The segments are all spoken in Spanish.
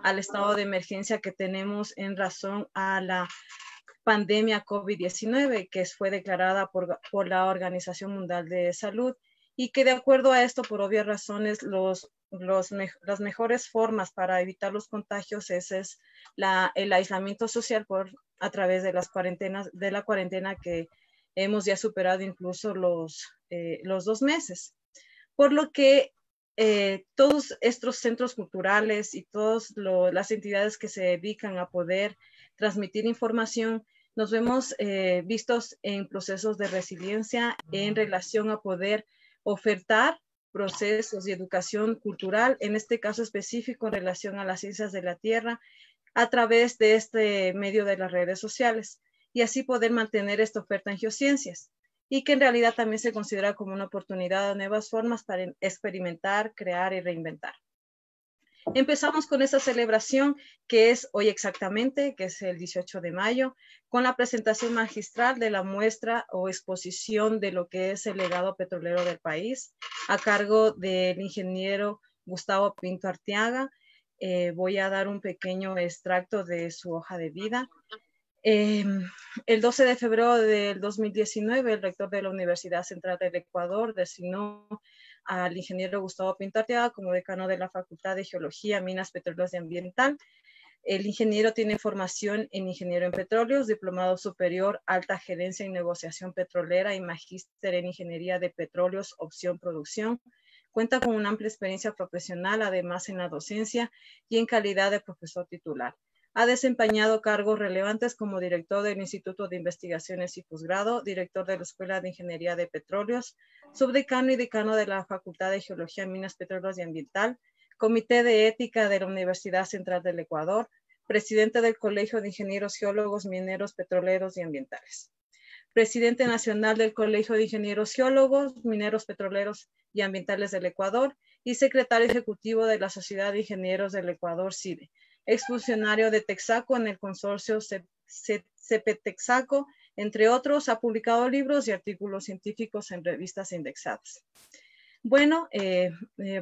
al estado de emergencia que tenemos en razón a la pandemia COVID-19 que fue declarada por la Organización Mundial de Salud y que de acuerdo a esto, por obvias razones, las mejores formas para evitar los contagios es el aislamiento social a través de la cuarentena que hemos ya superado incluso los 2 meses. Por lo que todos estos centros culturales y todas las entidades que se dedican a poder transmitir información, nos vemos vistos en procesos de resiliencia en relación a poder ofertar procesos de educación cultural, en este caso específico en relación a las ciencias de la Tierra, a través de este medio de las redes sociales, y así poder mantener esta oferta en geociencias, y que en realidad también se considera como una oportunidad de nuevas formas para experimentar, crear y reinventar. Empezamos con esta celebración que es hoy exactamente, que es el 18 de mayo, con la presentación magistral de la muestra o exposición de lo que es el legado petrolero del país, a cargo del ingeniero Gustavo Pinto Arteaga. Voy a dar un pequeño extracto de su hoja de vida. El 12 de febrero del 2019, el rector de la Universidad Central del Ecuador designó al ingeniero Gustavo Pinto Arteaga como decano de la Facultad de Geología, Minas, Petróleos y Ambiental. El ingeniero tiene formación en ingeniero en petróleos, diplomado superior, alta gerencia y negociación petrolera y magíster en ingeniería de petróleos, opción producción. Cuenta con una amplia experiencia profesional, además en la docencia y en calidad de profesor titular. Ha desempeñado cargos relevantes como director del Instituto de Investigaciones y Posgrado, director de la Escuela de Ingeniería de Petróleos, subdecano y decano de la Facultad de Geología, Minas, Petróleos y Ambiental, Comité de Ética de la Universidad Central del Ecuador, presidente del Colegio de Ingenieros Geólogos, Mineros, Petroleros y Ambientales, presidente nacional del Colegio de Ingenieros Geólogos, Mineros, Petroleros y Ambientales del Ecuador y secretario ejecutivo de la Sociedad de Ingenieros del Ecuador, CIDE, exfuncionario de Texaco en el consorcio CPTexaco, entre otros. Ha publicado libros y artículos científicos en revistas indexadas. Bueno,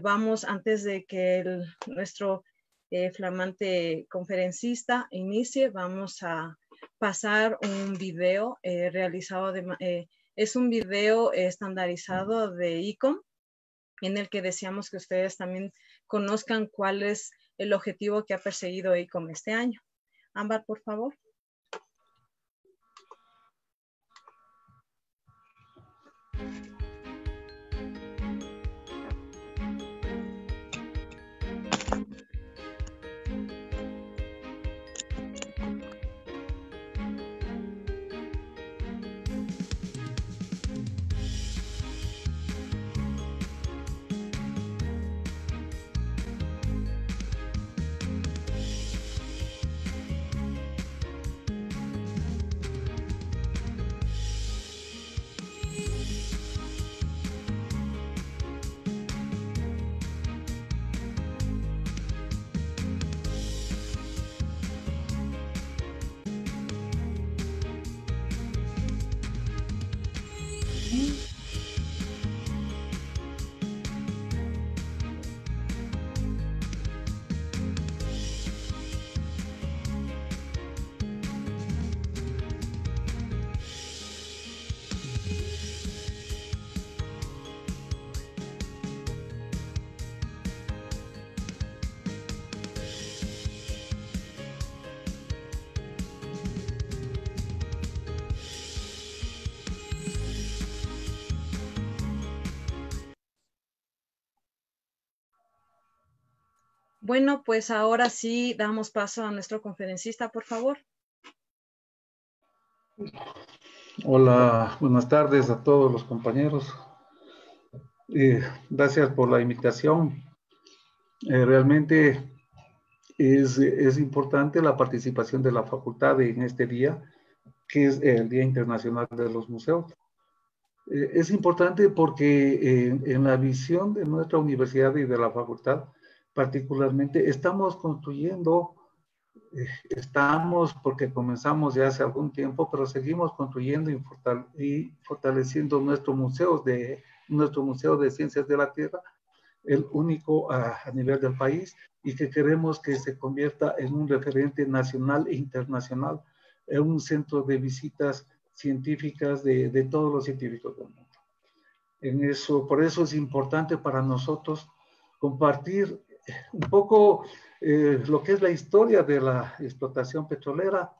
vamos, antes de que nuestro flamante conferencista inicie, vamos a pasar un video realizado, es un video estandarizado de ICOM, en el que deseamos que ustedes también conozcan cuál es el objetivo que ha perseguido ICOM este año. Ámbar, por favor. Bueno, pues ahora sí damos paso a nuestro conferencista, por favor. Hola, buenas tardes a todos los compañeros. Gracias por la invitación. Realmente es importante la participación de la facultad en este día, que es el Día Internacional de los Museos. Es importante porque en la visión de nuestra universidad y de la facultad, particularmente, estamos construyendo, porque comenzamos ya hace algún tiempo, pero seguimos construyendo y fortaleciendo nuestro Museo de Ciencias de la Tierra, el único a nivel del país, y que queremos que se convierta en un referente nacional e internacional, en un centro de visitas científicas de todos los científicos del mundo. Por eso es importante para nosotros compartir un poco lo que es la historia de la explotación petrolera,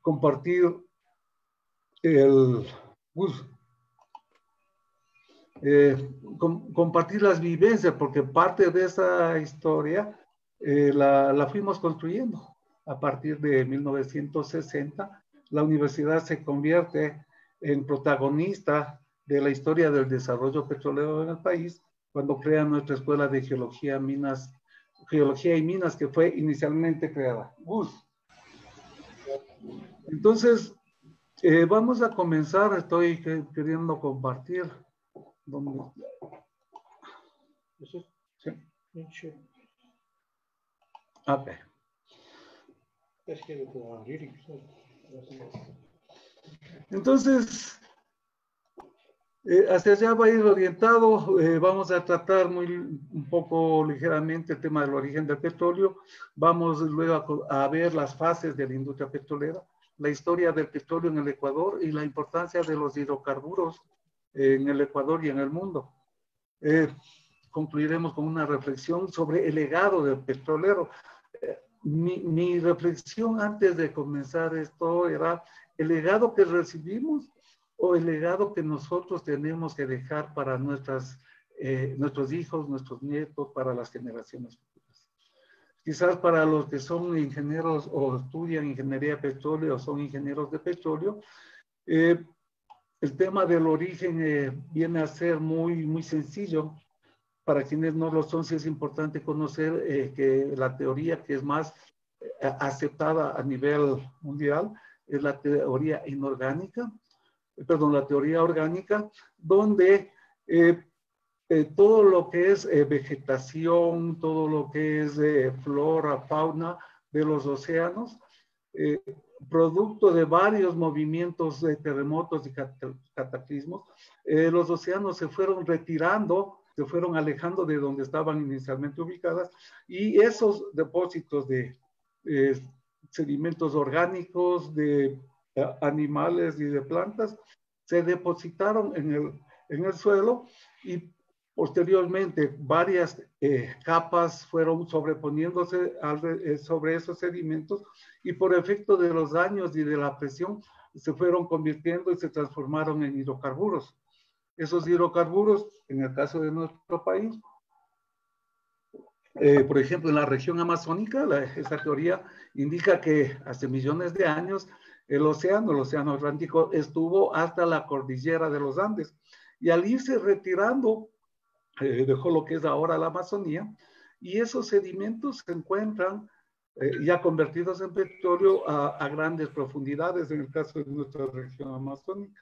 compartir compartir las vivencias, porque parte de esa historia la fuimos construyendo. A partir de 1960, la universidad se convierte en protagonista de la historia del desarrollo petrolero en el país, cuando crea nuestra escuela de geología y minas, que fue inicialmente creada. Entonces, vamos a comenzar. Estoy queriendo compartir. ¿Sí? Ok. Entonces, hacia allá va a ir orientado. Vamos a tratar un poco ligeramente el tema del origen del petróleo. Vamos luego a ver las fases de la industria petrolera, la historia del petróleo en el Ecuador y la importancia de los hidrocarburos en el Ecuador y en el mundo. Concluiremos con una reflexión sobre el legado del petrolero. Mi reflexión antes de comenzar esto era el legado que recibimos o el legado que nosotros tenemos que dejar para nuestros hijos, nuestros nietos, para las generaciones futuras. Quizás para los que son ingenieros o estudian ingeniería de petróleo o son ingenieros de petróleo, el tema del origen viene a ser muy sencillo. Para quienes no lo son, sí es importante conocer que la teoría que es más aceptada a nivel mundial es la teoría inorgánica, la teoría orgánica, donde todo lo que es vegetación, todo lo que es flora, fauna de los océanos, producto de varios movimientos de terremotos y cataclismos, los océanos se fueron retirando, se fueron alejando de donde estaban inicialmente ubicadas, y esos depósitos de sedimentos orgánicos, de animales y de plantas, se depositaron en el suelo, y posteriormente varias capas fueron sobreponiéndose sobre esos sedimentos, y por efecto de los daños y de la presión se fueron convirtiendo y se transformaron en hidrocarburos. Esos hidrocarburos, en el caso de nuestro país, por ejemplo, en la región amazónica, esa teoría indica que hace millones de años el océano Atlántico estuvo hasta la cordillera de los Andes, y al irse retirando, dejó lo que es ahora la Amazonía, y esos sedimentos se encuentran ya convertidos en petróleo a grandes profundidades, en el caso de nuestra región amazónica.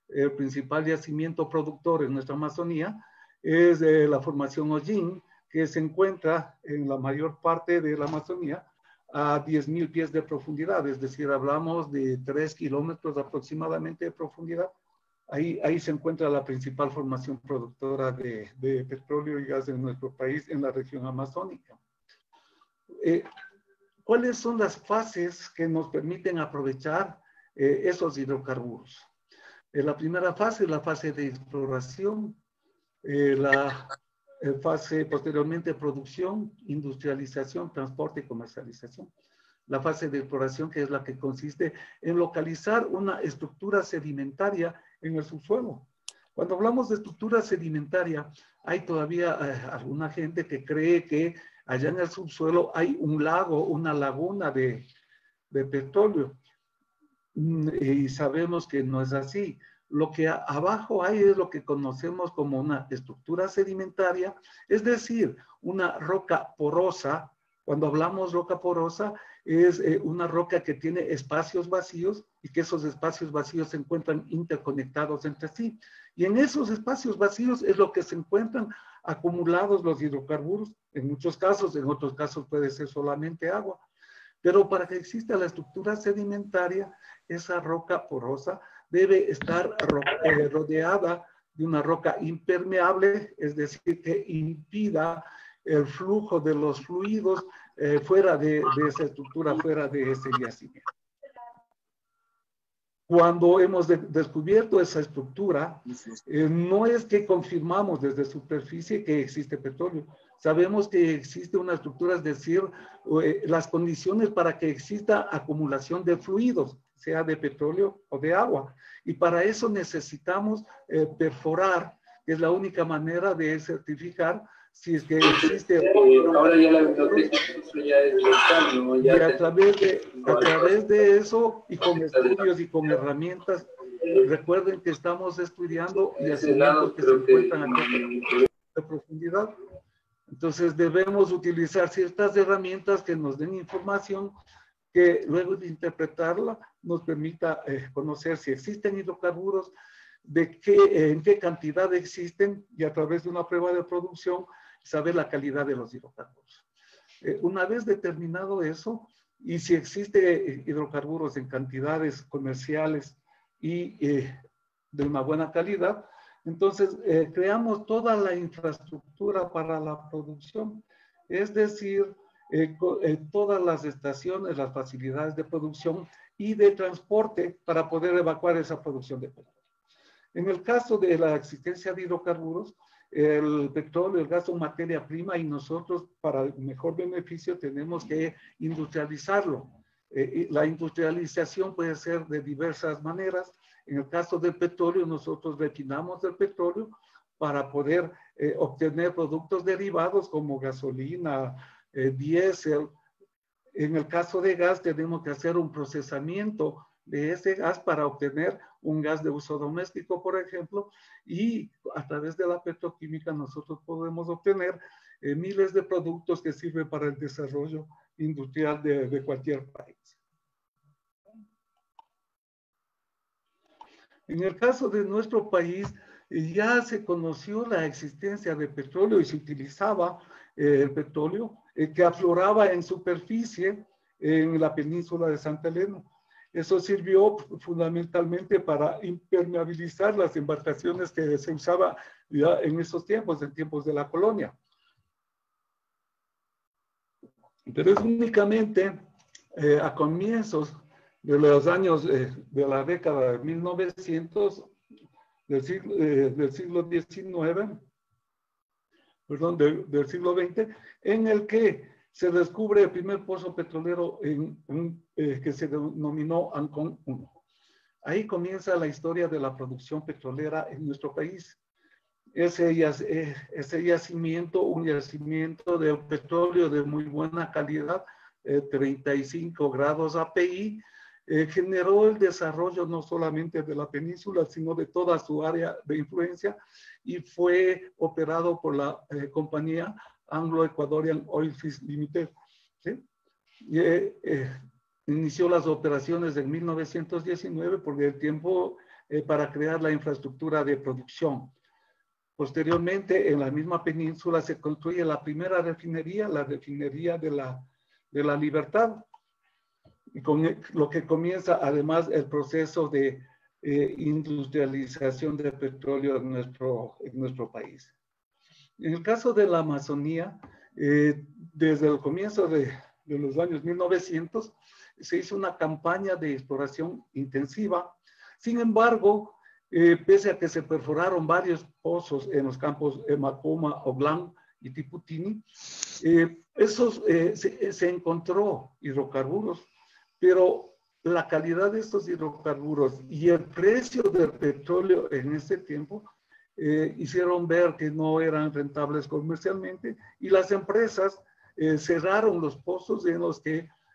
El principal yacimiento productor en nuestra Amazonía es la formación Hollín, que se encuentra en la mayor parte de la Amazonía a 10.000 pies de profundidad, es decir, hablamos de 3 kilómetros aproximadamente de profundidad. Ahí se encuentra la principal formación productora de petróleo y gas en nuestro país, en la región amazónica. ¿Cuáles son las fases que nos permiten aprovechar esos hidrocarburos? La primera fase es la fase de exploración, la fase posteriormente producción, industrialización, transporte y comercialización. La fase de exploración, que es la que consiste en localizar una estructura sedimentaria en el subsuelo. Cuando hablamos de estructura sedimentaria, hay todavía alguna gente que cree que allá en el subsuelo hay un lago, una laguna de petróleo. Y sabemos que no es así. Lo que abajo hay es lo que conocemos como una estructura sedimentaria, es decir, una roca porosa. Cuando hablamos roca porosa, es una roca que tiene espacios vacíos, y que esos espacios vacíos se encuentran interconectados entre sí. Y en esos espacios vacíos es lo que se encuentran acumulados los hidrocarburos, en muchos casos, en otros casos puede ser solamente agua. Pero para que exista la estructura sedimentaria, esa roca porosa debe estar rodeada de una roca impermeable, es decir, que impida el flujo de los fluidos fuera de esa estructura, fuera de ese yacimiento. Cuando hemos descubierto esa estructura, no es que confirmamos desde superficie que existe petróleo. Sabemos que existe una estructura, es decir, las condiciones para que exista acumulación de fluidos, sea de petróleo o de agua. Y para eso necesitamos perforar, que es la única manera de certificar si es que existe. Ahora ya la biblioteca, eso ya es local, ¿no? Y a través de eso, y con estudios y con herramientas, recuerden que estamos estudiando yacimientos que se encuentran a de profundidad. Entonces debemos utilizar ciertas herramientas que nos den información que luego de interpretarla nos permita conocer si existen hidrocarburos, en qué cantidad existen, y a través de una prueba de producción saber la calidad de los hidrocarburos. Una vez determinado eso, y si existe hidrocarburos en cantidades comerciales y de una buena calidad, entonces creamos toda la infraestructura para la producción, es decir, todas las estaciones, las facilidades de producción y de transporte para poder evacuar esa producción de petróleo. En el caso de la existencia de hidrocarburos, el petróleo, el gas son materia prima, y nosotros para el mejor beneficio tenemos que industrializarlo. La industrialización puede ser de diversas maneras. En el caso del petróleo, nosotros refinamos el petróleo para poder obtener productos derivados como gasolina, diésel. En el caso de gas, tenemos que hacer un procesamiento de ese gas para obtener un gas de uso doméstico, por ejemplo, y a través de la petroquímica nosotros podemos obtener miles de productos que sirven para el desarrollo industrial de cualquier país. En el caso de nuestro país, ya se conoció la existencia de petróleo y se utilizaba el petróleo que afloraba en superficie en la península de Santa Elena. Eso sirvió fundamentalmente para impermeabilizar las embarcaciones que se usaba ya en esos tiempos, en tiempos de la colonia. Pero es únicamente a comienzos de los años de la década de 1900, del siglo XIX, perdón, del siglo XX, en el que se descubre el primer pozo petrolero que se denominó Ancón 1. Ahí comienza la historia de la producción petrolera en nuestro país. Ese yacimiento, un yacimiento de petróleo de muy buena calidad, 35 grados API, generó el desarrollo no solamente de la península, sino de toda su área de influencia, y fue operado por la compañía Anglo-Ecuadorian Oilfields Limited. ¿Sí? Inició las operaciones en 1919 por el tiempo para crear la infraestructura de producción. Posteriormente, en la misma península se construye la primera refinería, la refinería de la Libertad, y con lo que comienza además el proceso de industrialización del petróleo en nuestro país. En el caso de la Amazonía, desde el comienzo de los años 1900, se hizo una campaña de exploración intensiva. Sin embargo, pese a que se perforaron varios pozos en los campos Macoma, Oblán y Tiputini, se encontró hidrocarburos, pero la calidad de estos hidrocarburos y el precio del petróleo en ese tiempo hicieron ver que no eran rentables comercialmente, y las empresas cerraron los pozos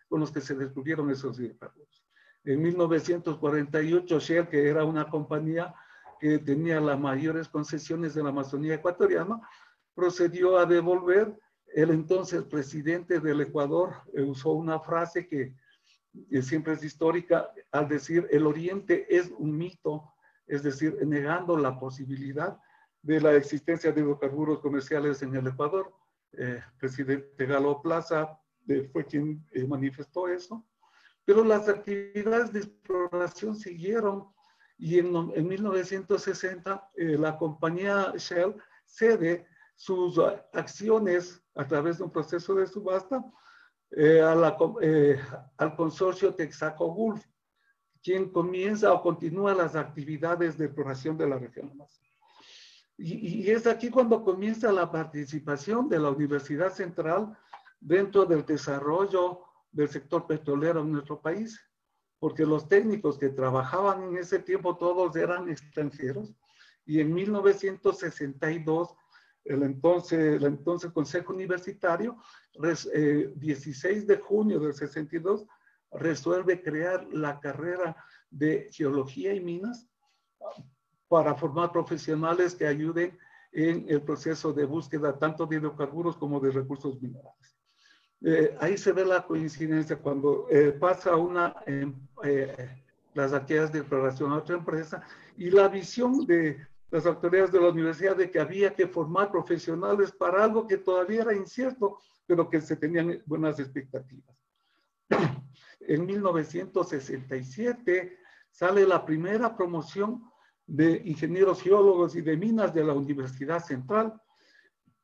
con los que se descubrieron esos hidrocarburos. En 1948, Shell, que era una compañía que tenía las mayores concesiones de la Amazonía ecuatoriana, procedió a devolver. El entonces presidente del Ecuador usó una frase que siempre es histórica, al decir el Oriente es un mito, es decir, negando la posibilidad de la existencia de hidrocarburos comerciales en el Ecuador. Presidente Galo Plaza fue quien manifestó eso, pero las actividades de exploración siguieron, y en 1960 la compañía Shell cede sus acciones a través de un proceso de subasta al consorcio Texaco Gulf, quien comienza o continúa las actividades de exploración de la región amazónica. Y es aquí cuando comienza la participación de la Universidad Central dentro del desarrollo del sector petrolero en nuestro país, porque los técnicos que trabajaban en ese tiempo todos eran extranjeros, y en 1962 el entonces Consejo Universitario, 16 de junio del 62, resuelve crear la carrera de Geología y Minas para formar profesionales que ayuden en el proceso de búsqueda tanto de hidrocarburos como de recursos minerales. Ahí se ve la coincidencia cuando pasa las actividades de exploración a otra empresa, y la visión de las autoridades de la universidad de que había que formar profesionales para algo que todavía era incierto, pero que se tenían buenas expectativas. En 1967 sale la primera promoción de ingenieros geólogos y de minas de la Universidad Central,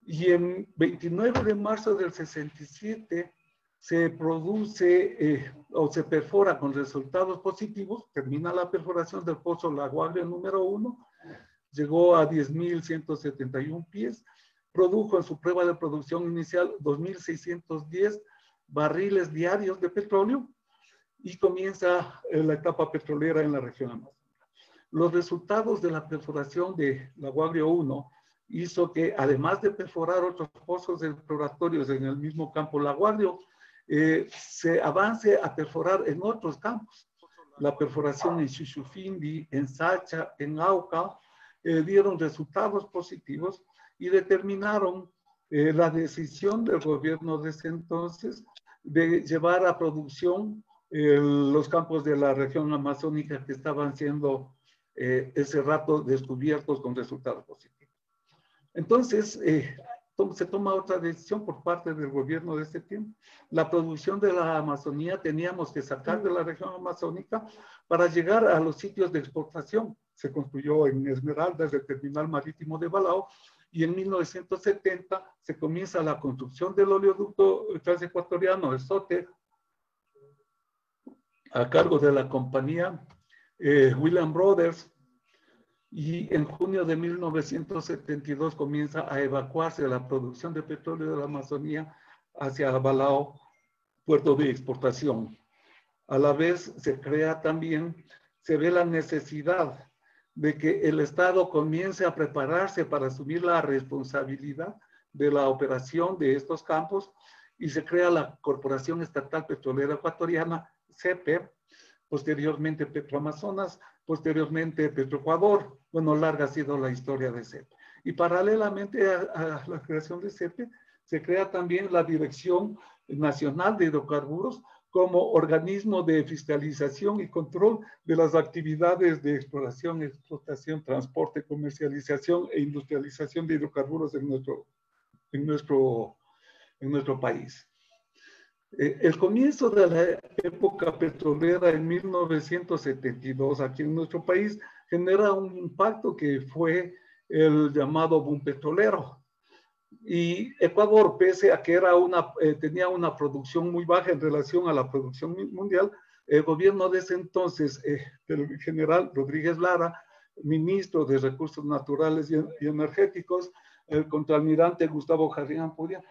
y en 29 de marzo del 67 se produce o se perfora con resultados positivos, termina la perforación del pozo La Guaglia número 1, llegó a 10.171 pies, produjo en su prueba de producción inicial 2.610 barriles diarios de petróleo, y comienza la etapa petrolera en la región amazónica. Los resultados de la perforación de La Guaglia 1 hizo que, además de perforar otros pozos exploratorios en el mismo campo La Guaglia, se avance a perforar en otros campos. La perforación en Xuxufindi, en Sacha, en Auca, dieron resultados positivos y determinaron la decisión del gobierno de ese entonces de llevar a producción los campos de la región amazónica que estaban siendo ese rato descubiertos con resultados positivos. Entonces, se toma otra decisión por parte del gobierno de ese tiempo. La producción de la Amazonía teníamos que sacar de la región amazónica para llegar a los sitios de exportación. Se construyó en Esmeraldas el terminal marítimo de Balao, y en 1970 se comienza la construcción del oleoducto transecuatoriano, el SOTE, a cargo de la compañía William Brothers, y en junio de 1972 comienza a evacuarse la producción de petróleo de la Amazonía hacia Balao, puerto de exportación. A la vez se ve la necesidad de que el Estado comience a prepararse para asumir la responsabilidad de la operación de estos campos, y se crea la Corporación Estatal Petrolera Ecuatoriana, CEPE, posteriormente Petroamazonas, posteriormente Petroecuador. Bueno, larga ha sido la historia de CEPE. Y paralelamente a la creación de CEPE, se crea también la Dirección Nacional de Hidrocarburos como organismo de fiscalización y control de las actividades de exploración, explotación, transporte, comercialización e industrialización de hidrocarburos en nuestro país. El comienzo de la época petrolera en 1972 aquí en nuestro país genera un impacto que fue el llamado boom petrolero. Y Ecuador, pese a que tenía una producción muy baja en relación a la producción mundial, el gobierno de ese entonces, del general Rodríguez Lara, ministro de Recursos Naturales y Energéticos, el contraalmirante Gustavo Jarrín Ampudia,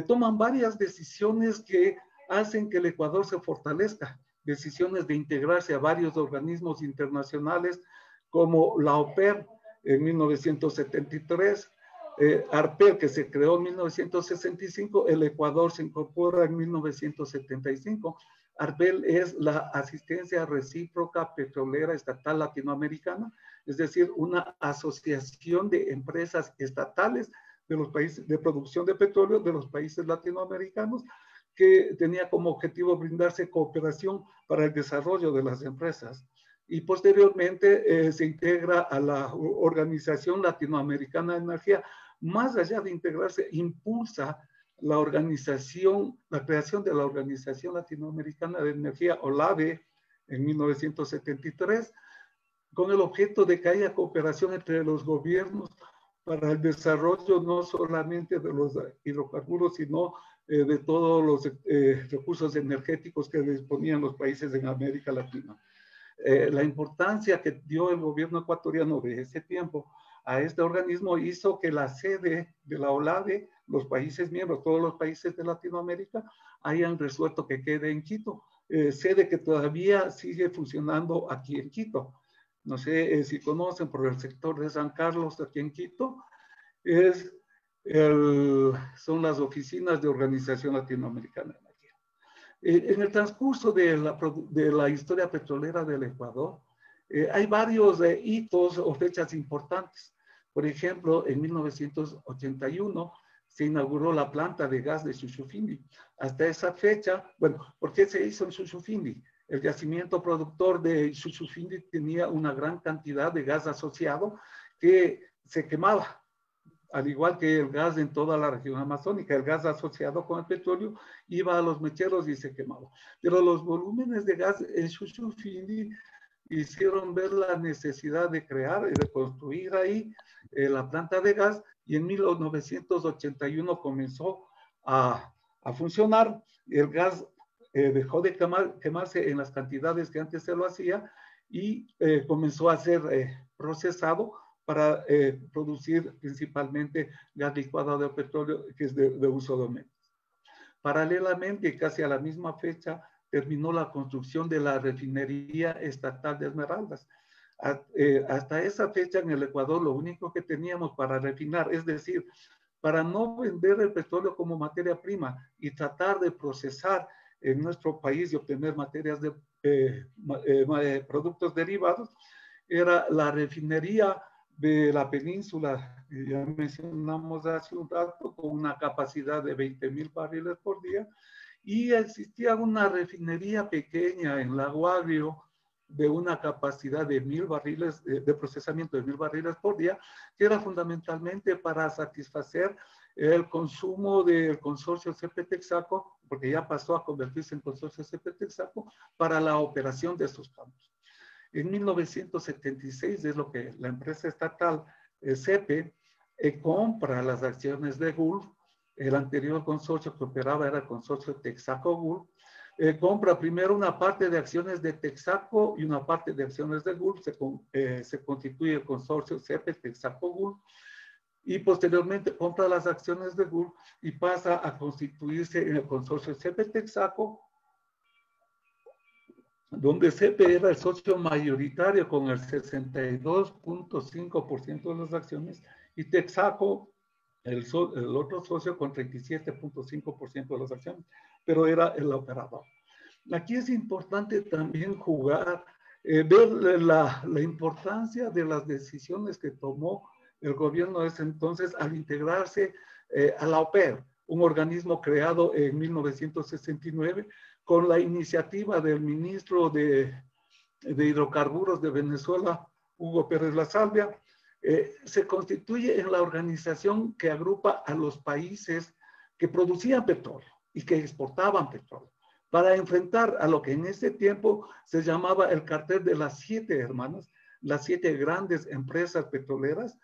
toman varias decisiones que hacen que el Ecuador se fortalezca, decisiones de integrarse a varios organismos internacionales como la OPER en 1973, ARPER, que se creó en 1965, el Ecuador se incorpora en 1975. ARPER es la Asistencia Recíproca Petrolera Estatal Latinoamericana, es decir, una asociación de empresas estatales de los países de producción de petróleo de los países latinoamericanos, que tenía como objetivo brindarse cooperación para el desarrollo de las empresas. Y posteriormente se integra a la Organización Latinoamericana de Energía. Más allá de integrarse, impulsa la creación de la Organización Latinoamericana de Energía, OLADE, en 1973, con el objeto de que haya cooperación entre los gobiernos para el desarrollo no solamente de los hidrocarburos, sino de todos los recursos energéticos que disponían los países en América Latina. La importancia que dio el gobierno ecuatoriano de ese tiempo a este organismo hizo que la sede de la OLADE, los países miembros, todos los países de Latinoamérica, hayan resuelto que quede en Quito, sede que todavía sigue funcionando aquí en Quito. No sé si conocen, por el sector de San Carlos, aquí en Quito, son las oficinas de Organización Latinoamericana de Energía. En el transcurso de la historia petrolera del Ecuador, hay varios hitos o fechas importantes. Por ejemplo, en 1981 se inauguró la planta de gas de Shushufindi. Hasta esa fecha, bueno, ¿por qué se hizo en Shushufindi? El yacimiento productor de Shushufindi tenía una gran cantidad de gas asociado que se quemaba, al igual que el gas en toda la región amazónica. El gas asociado con el petróleo iba a los mecheros y se quemaba. Pero los volúmenes de gas en Shushufindi hicieron ver la necesidad de crear y de construir ahí la planta de gas, y en 1981 comenzó a funcionar. El gas dejó de quemarse en las cantidades que antes se lo hacía y comenzó a ser procesado para producir principalmente gas licuado de petróleo, que es de uso doméstico. Paralelamente, casi a la misma fecha, terminó la construcción de la refinería estatal de Esmeraldas. Hasta esa fecha en el Ecuador lo único que teníamos para refinar, es decir, para no vender el petróleo como materia prima y tratar de procesar en nuestro país y obtener materias de productos derivados, era la refinería de la península, ya mencionamos hace un rato, con una capacidad de 20,000 barriles por día, y existía una refinería pequeña en Lago Agrio de una capacidad de 1,000 barriles, de procesamiento de 1,000 barriles por día, que era fundamentalmente para satisfacer el consumo del consorcio CP Texaco, porque ya pasó a convertirse en consorcio CP Texaco, para la operación de estos campos. En 1976 es lo que la empresa estatal CEPE compra las acciones de Gulf. El anterior consorcio que operaba era el consorcio Texaco-Gulf. Compra primero una parte de acciones de Texaco y una parte de acciones de Gulf. Se constituye el consorcio CEPE Texaco-Gulf. Y posteriormente compra las acciones de Gulf y pasa a constituirse en el consorcio CEPE Texaco, donde CEPE era el socio mayoritario con el 62.5% de las acciones y Texaco, el otro socio, con 37.5% de las acciones, pero era el operador. Aquí es importante también ver la importancia de las decisiones que tomó el gobierno de ese entonces al integrarse a la OPER, un organismo creado en 1969 con la iniciativa del ministro de Hidrocarburos de Venezuela, Hugo Pérez La Salvia. Se constituye en la organización que agrupa a los países que producían petróleo y que exportaban petróleo, para enfrentar a lo que en ese tiempo se llamaba el cartel de las 7 hermanas, las 7 grandes empresas petroleras: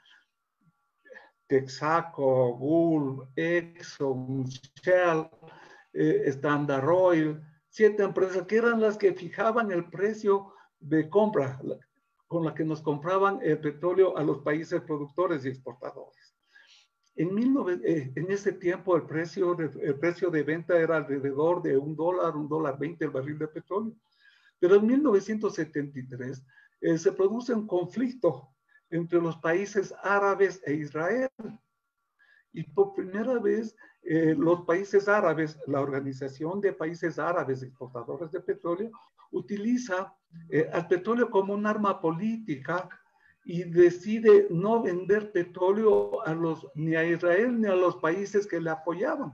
Texaco, Gulf, Exxon, Shell, Standard Oil, 7 empresas que eran las que fijaban el precio de compra con la que nos compraban el petróleo a los países productores y exportadores. En ese tiempo el precio de venta era alrededor de $1, $1.20 el barril de petróleo. Pero en 1973 se produce un conflicto entre los países árabes e Israel. Y por primera vez los países árabes, la Organización de Países Árabes Exportadores de Petróleo, utiliza al petróleo como un arma política y decide no vender petróleo ni a Israel ni a los países que le apoyaban.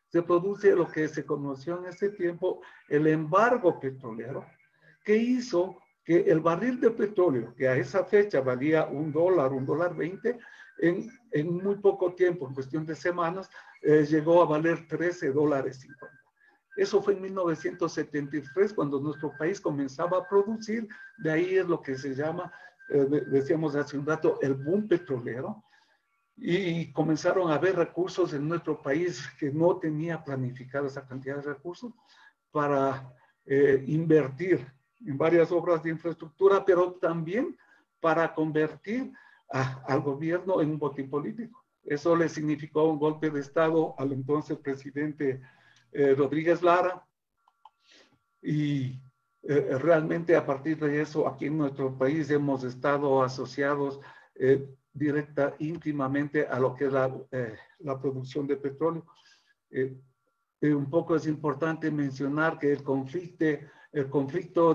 Se produce lo que se conoció en ese tiempo el embargo petrolero, que hizo que el barril de petróleo, que a esa fecha valía $1, $1.20, en muy poco tiempo, en cuestión de semanas, llegó a valer $13.50. Eso fue en 1973, cuando nuestro país comenzaba a producir. De ahí es lo que se llama, decíamos hace un rato, el boom petrolero. Y comenzaron a haber recursos en nuestro país que no tenía planificada esa cantidad de recursos para invertir en varias obras de infraestructura, pero también para convertir al gobierno en un botín político. Eso le significó un golpe de Estado al entonces presidente Rodríguez Lara, y realmente a partir de eso aquí en nuestro país hemos estado asociados íntimamente a lo que es la producción de petróleo. Un poco es importante mencionar que el conflicto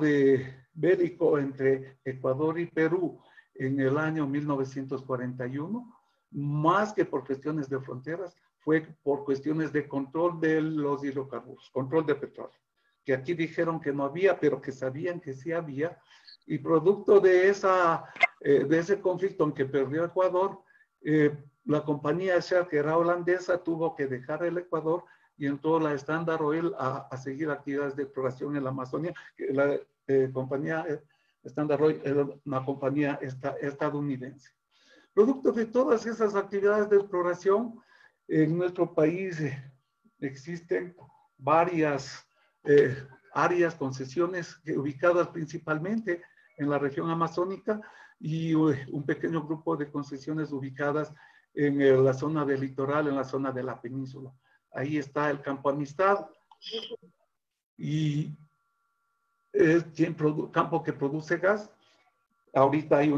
bélico entre Ecuador y Perú en el año 1941, más que por cuestiones de fronteras, fue por cuestiones de control de los hidrocarburos, control de petróleo, que aquí dijeron que no había, pero que sabían que sí había, y producto de ese conflicto en que perdió Ecuador, la compañía Shell, que era holandesa, tuvo que dejar el Ecuador y entró la Standard Oil a seguir actividades de exploración en la Amazonía. La compañía Standard Oil era una compañía estadounidense. Producto de todas esas actividades de exploración, en nuestro país existen varias áreas, concesiones ubicadas principalmente en la región amazónica y un pequeño grupo de concesiones ubicadas en la zona del litoral, en la zona de la península. Ahí está el Campo Amistad y es campo que produce gas. Ahorita hay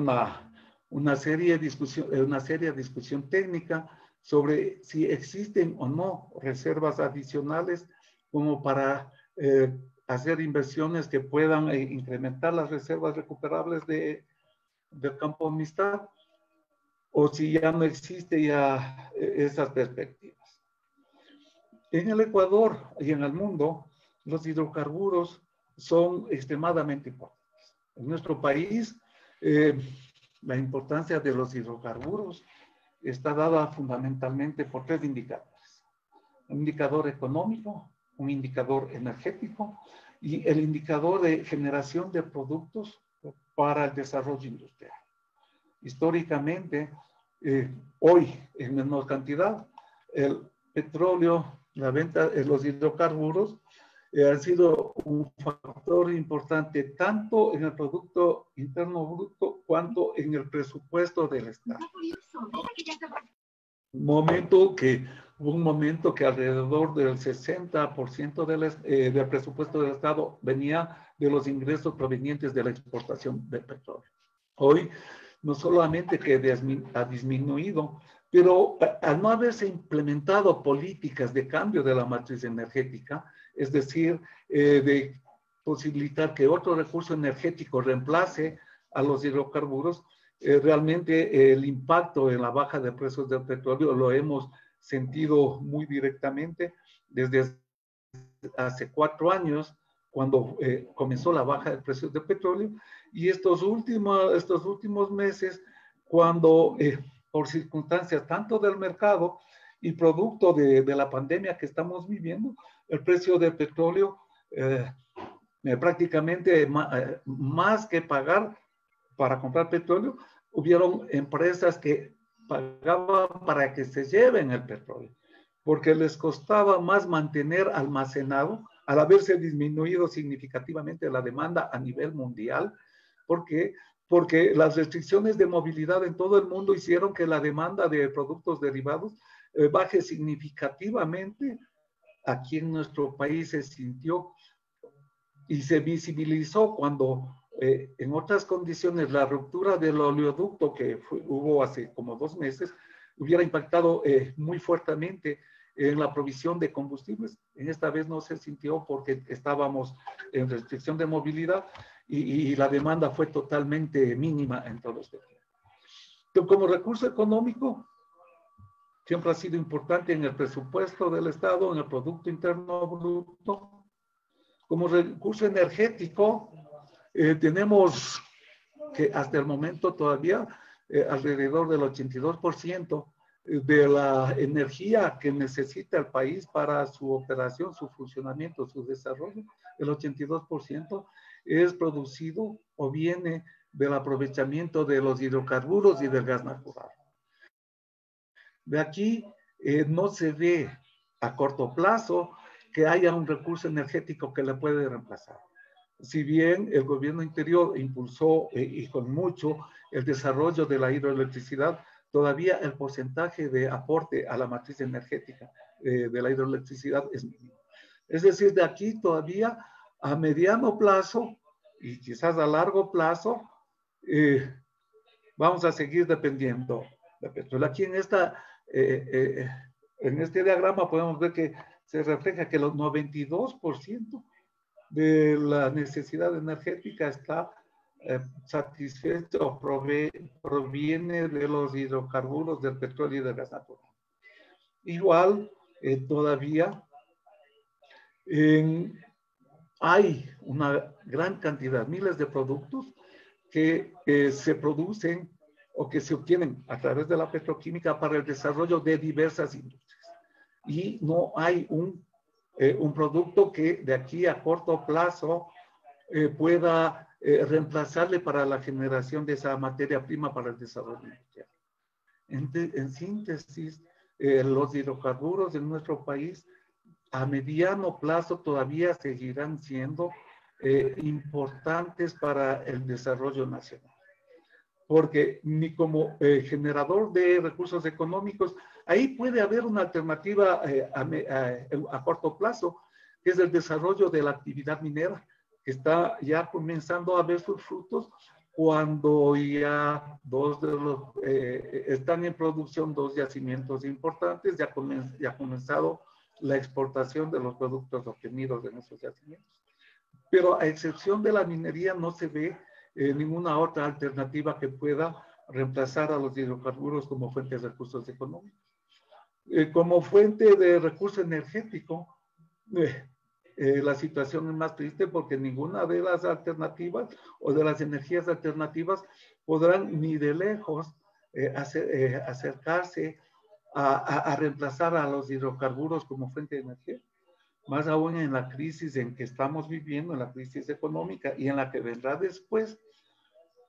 una seria discusión técnica sobre si existen o no reservas adicionales como para hacer inversiones que puedan incrementar las reservas recuperables del Campo Amistad, o si ya no existe ya esas perspectivas. En el Ecuador y en el mundo, los hidrocarburos son extremadamente importantes. En nuestro país, la importancia de los hidrocarburos está dada fundamentalmente por tres indicadores. Un indicador económico, un indicador energético y el indicador de generación de productos para el desarrollo industrial. Históricamente, hoy en menor cantidad, el petróleo, la venta de los hidrocarburos ha sido un factor importante tanto en el Producto Interno Bruto cuanto en el presupuesto del Estado. Hubo un momento que alrededor del 60% del presupuesto del Estado venía de los ingresos provenientes de la exportación de petróleo. Hoy, no solamente que ha disminuido, pero al no haberse implementado políticas de cambio de la matriz energética, es decir, de posibilitar que otro recurso energético reemplace a los hidrocarburos, realmente el impacto en la baja de precios del petróleo lo hemos sentido muy directamente desde hace 4 años, cuando comenzó la baja de precios del petróleo, y estos últimos meses, cuando por circunstancias tanto del mercado y producto de la pandemia que estamos viviendo, el precio del petróleo prácticamente más que pagar para comprar petróleo, hubieron empresas que pagaban para que se lleven el petróleo, porque les costaba más mantener almacenado al haberse disminuido significativamente la demanda a nivel mundial. ¿Por qué? Porque las restricciones de movilidad en todo el mundo hicieron que la demanda de productos derivados baje significativamente. Aquí en nuestro país se sintió y se visibilizó cuando en otras condiciones la ruptura del oleoducto que hubo hace como 2 meses hubiera impactado muy fuertemente en la provisión de combustibles. En esta vez no se sintió porque estábamos en restricción de movilidad y la demanda fue totalmente mínima en todos los temas. Entonces, como recurso económico, siempre ha sido importante en el presupuesto del Estado, en el Producto Interno Bruto. Como recurso energético, tenemos que hasta el momento todavía alrededor del 82% de la energía que necesita el país para su operación, su funcionamiento, su desarrollo, el 82% es producido o viene del aprovechamiento de los hidrocarburos y del gas natural. De aquí no se ve a corto plazo que haya un recurso energético que le puede reemplazar. Si bien el gobierno anterior impulsó y con mucho el desarrollo de la hidroelectricidad, todavía el porcentaje de aporte a la matriz energética de la hidroelectricidad es mínimo. Es decir, de aquí todavía a mediano plazo y quizás a largo plazo vamos a seguir dependiendo de petróleo. Aquí en este diagrama podemos ver que se refleja que el 92% de la necesidad energética está satisfecho o proviene de los hidrocarburos, del petróleo y del gas natural. Igual, todavía hay una gran cantidad, miles de productos que se producen o que se obtienen a través de la petroquímica para el desarrollo de diversas industrias. Y no hay un producto que de aquí a corto plazo pueda reemplazarle para la generación de esa materia prima para el desarrollo industrial. En síntesis, los hidrocarburos en nuestro país a mediano plazo todavía seguirán siendo importantes para el desarrollo nacional. Porque ni como generador de recursos económicos, ahí puede haber una alternativa a corto plazo, que es el desarrollo de la actividad minera, que está ya comenzando a ver sus frutos cuando ya están en producción dos yacimientos importantes, ya ha comenzado la exportación de los productos obtenidos en esos yacimientos. Pero a excepción de la minería no se ve ninguna otra alternativa que pueda reemplazar a los hidrocarburos como fuente de recursos económicos. Como fuente de recurso energético, la situación es más triste porque ninguna de las alternativas o de las energías alternativas podrán ni de lejos acercarse a reemplazar a los hidrocarburos como fuente de energía. Más aún en la crisis en que estamos viviendo, en la crisis económica y en la que vendrá después,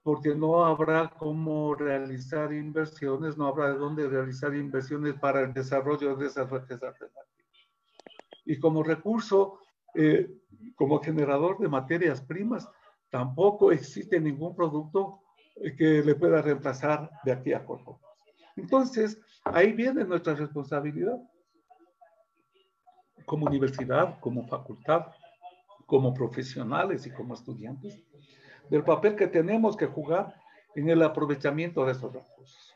porque no habrá cómo realizar inversiones, no habrá de dónde realizar inversiones para el desarrollo de esas fuentes alternativas. Y como recurso, como generador de materias primas, tampoco existe ningún producto que le pueda reemplazar de aquí a corto plazo. Entonces, ahí viene nuestra responsabilidad como universidad, como facultad, como profesionales y como estudiantes, del papel que tenemos que jugar en el aprovechamiento de estos recursos.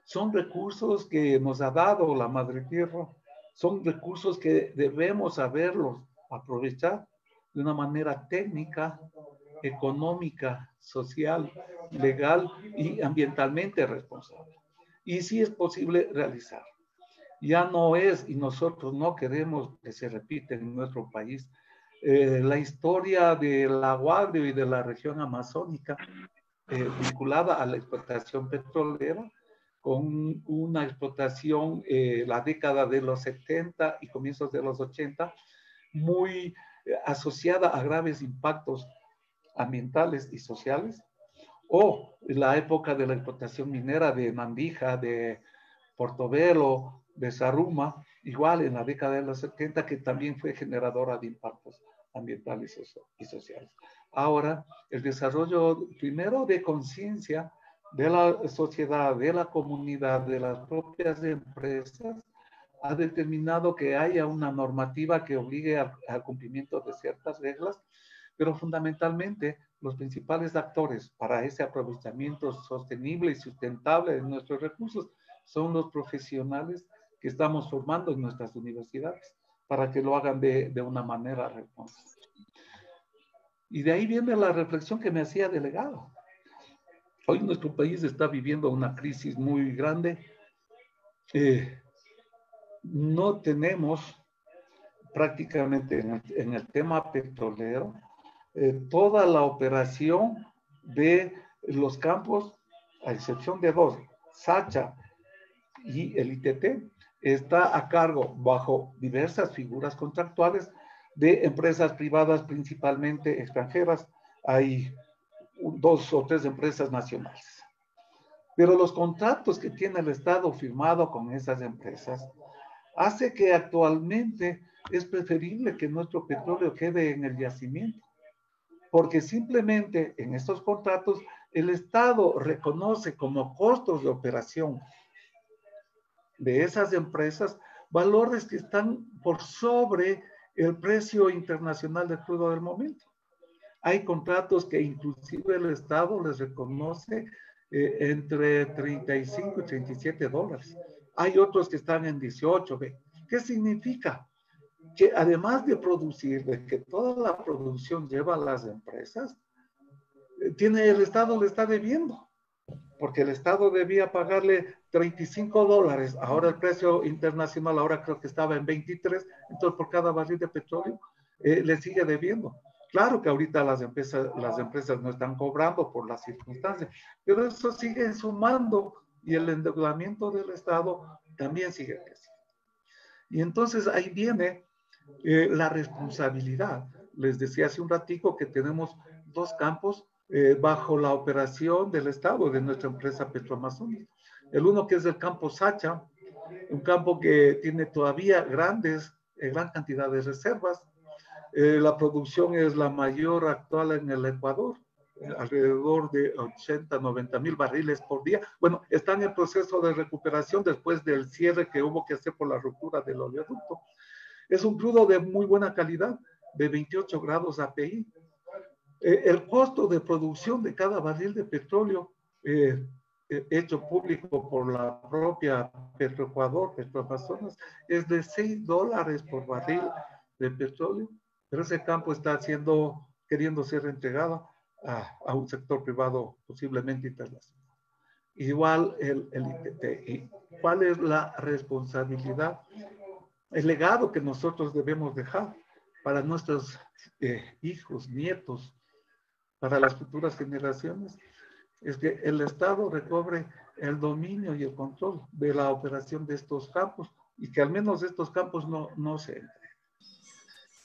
Son recursos que nos ha dado la Madre Tierra, son recursos que debemos saberlos aprovechar de una manera técnica, económica, social, legal y ambientalmente responsable. Y sí es posible realizar. Ya no es, y nosotros no queremos que se repita en nuestro país, la historia del aguario y de la región amazónica vinculada a la explotación petrolera, con una explotación la década de los 70 y comienzos de los 80, muy asociada a graves impactos ambientales y sociales, o la época de la explotación minera de Mandija, de Portobelo, de Zaruma, igual en la década de los 70, que también fue generadora de impactos ambientales y sociales. Ahora, el desarrollo primero de conciencia de la sociedad, de la comunidad, de las propias empresas, ha determinado que haya una normativa que obligue al cumplimiento de ciertas reglas, pero fundamentalmente los principales actores para ese aprovechamiento sostenible y sustentable de nuestros recursos son los profesionales que estamos formando en nuestras universidades para que lo hagan de una manera responsable. Y de ahí viene la reflexión que me hacía delegado. Hoy nuestro país está viviendo una crisis muy grande. No tenemos prácticamente en el tema petrolero toda la operación de los campos, a excepción de dos, Sacha y el ITT está a cargo, bajo diversas figuras contractuales, de empresas privadas, principalmente extranjeras. Hay 2 o 3 empresas nacionales. Pero los contratos que tiene el Estado firmado con esas empresas hace que actualmente es preferible que nuestro petróleo quede en el yacimiento, porque simplemente en estos contratos el Estado reconoce como costos de operación de esas empresas valores que están por sobre el precio internacional de crudo del momento. Hay contratos que inclusive el Estado les reconoce entre 35 y 37 dólares. Hay otros que están en 18. ¿Qué significa? Que además de producir, de que toda la producción lleva a las empresas, el Estado le está debiendo, porque el Estado debía pagarle 35 dólares, ahora el precio internacional, ahora creo que estaba en 23, entonces por cada barril de petróleo le sigue debiendo. Claro que ahorita las empresas no están cobrando por las circunstancias, pero eso sigue sumando y el endeudamiento del Estado también sigue creciendo. Y entonces ahí viene la responsabilidad. Les decía hace un ratico que tenemos 2 campos bajo la operación del Estado, de nuestra empresa Petroamazonas. El uno que es el campo Sacha, un campo que tiene todavía gran cantidad de reservas. La producción es la mayor actual en el Ecuador, alrededor de 80, 90 mil barriles por día. Bueno, están en proceso de recuperación después del cierre que hubo que hacer por la ruptura del oleoducto. Es un crudo de muy buena calidad, de 28 grados API. El costo de producción de cada barril de petróleo hecho público por la propia Petroecuador, Petroamazonas, es de 6 dólares por barril de petróleo, pero ese campo está queriendo ser entregado a un sector privado posiblemente internacional. Igual el ITT. ¿Y cuál es la responsabilidad? El legado que nosotros debemos dejar para nuestros hijos, nietos, para las futuras generaciones, es que el Estado recobre el dominio y el control de la operación de estos campos y que al menos estos campos no se entreguen.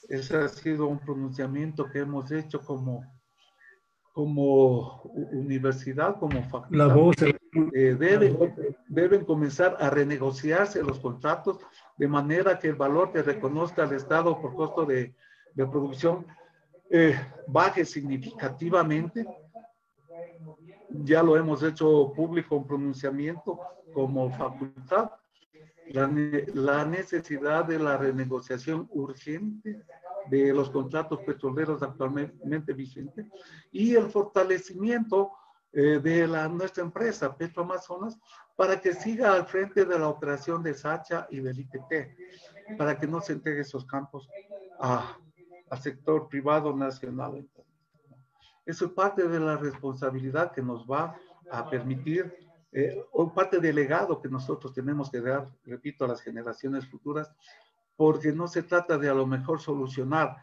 Ese ha sido un pronunciamiento que hemos hecho como universidad, como facultad. La voz. Deben comenzar a renegociarse los contratos de manera que el valor que reconozca el Estado por costo de producción baje significativamente. Ya lo hemos hecho público un pronunciamiento como facultad. La necesidad de la renegociación urgente de los contratos petroleros actualmente vigentes y el fortalecimiento de nuestra empresa Petroamazonas para que siga al frente de la operación de Sacha y del ITT, para que no se entregue esos campos al sector privado nacional. Eso es parte de la responsabilidad que nos va a permitir, o parte del legado que nosotros tenemos que dar, repito, a las generaciones futuras, porque no se trata de a lo mejor solucionar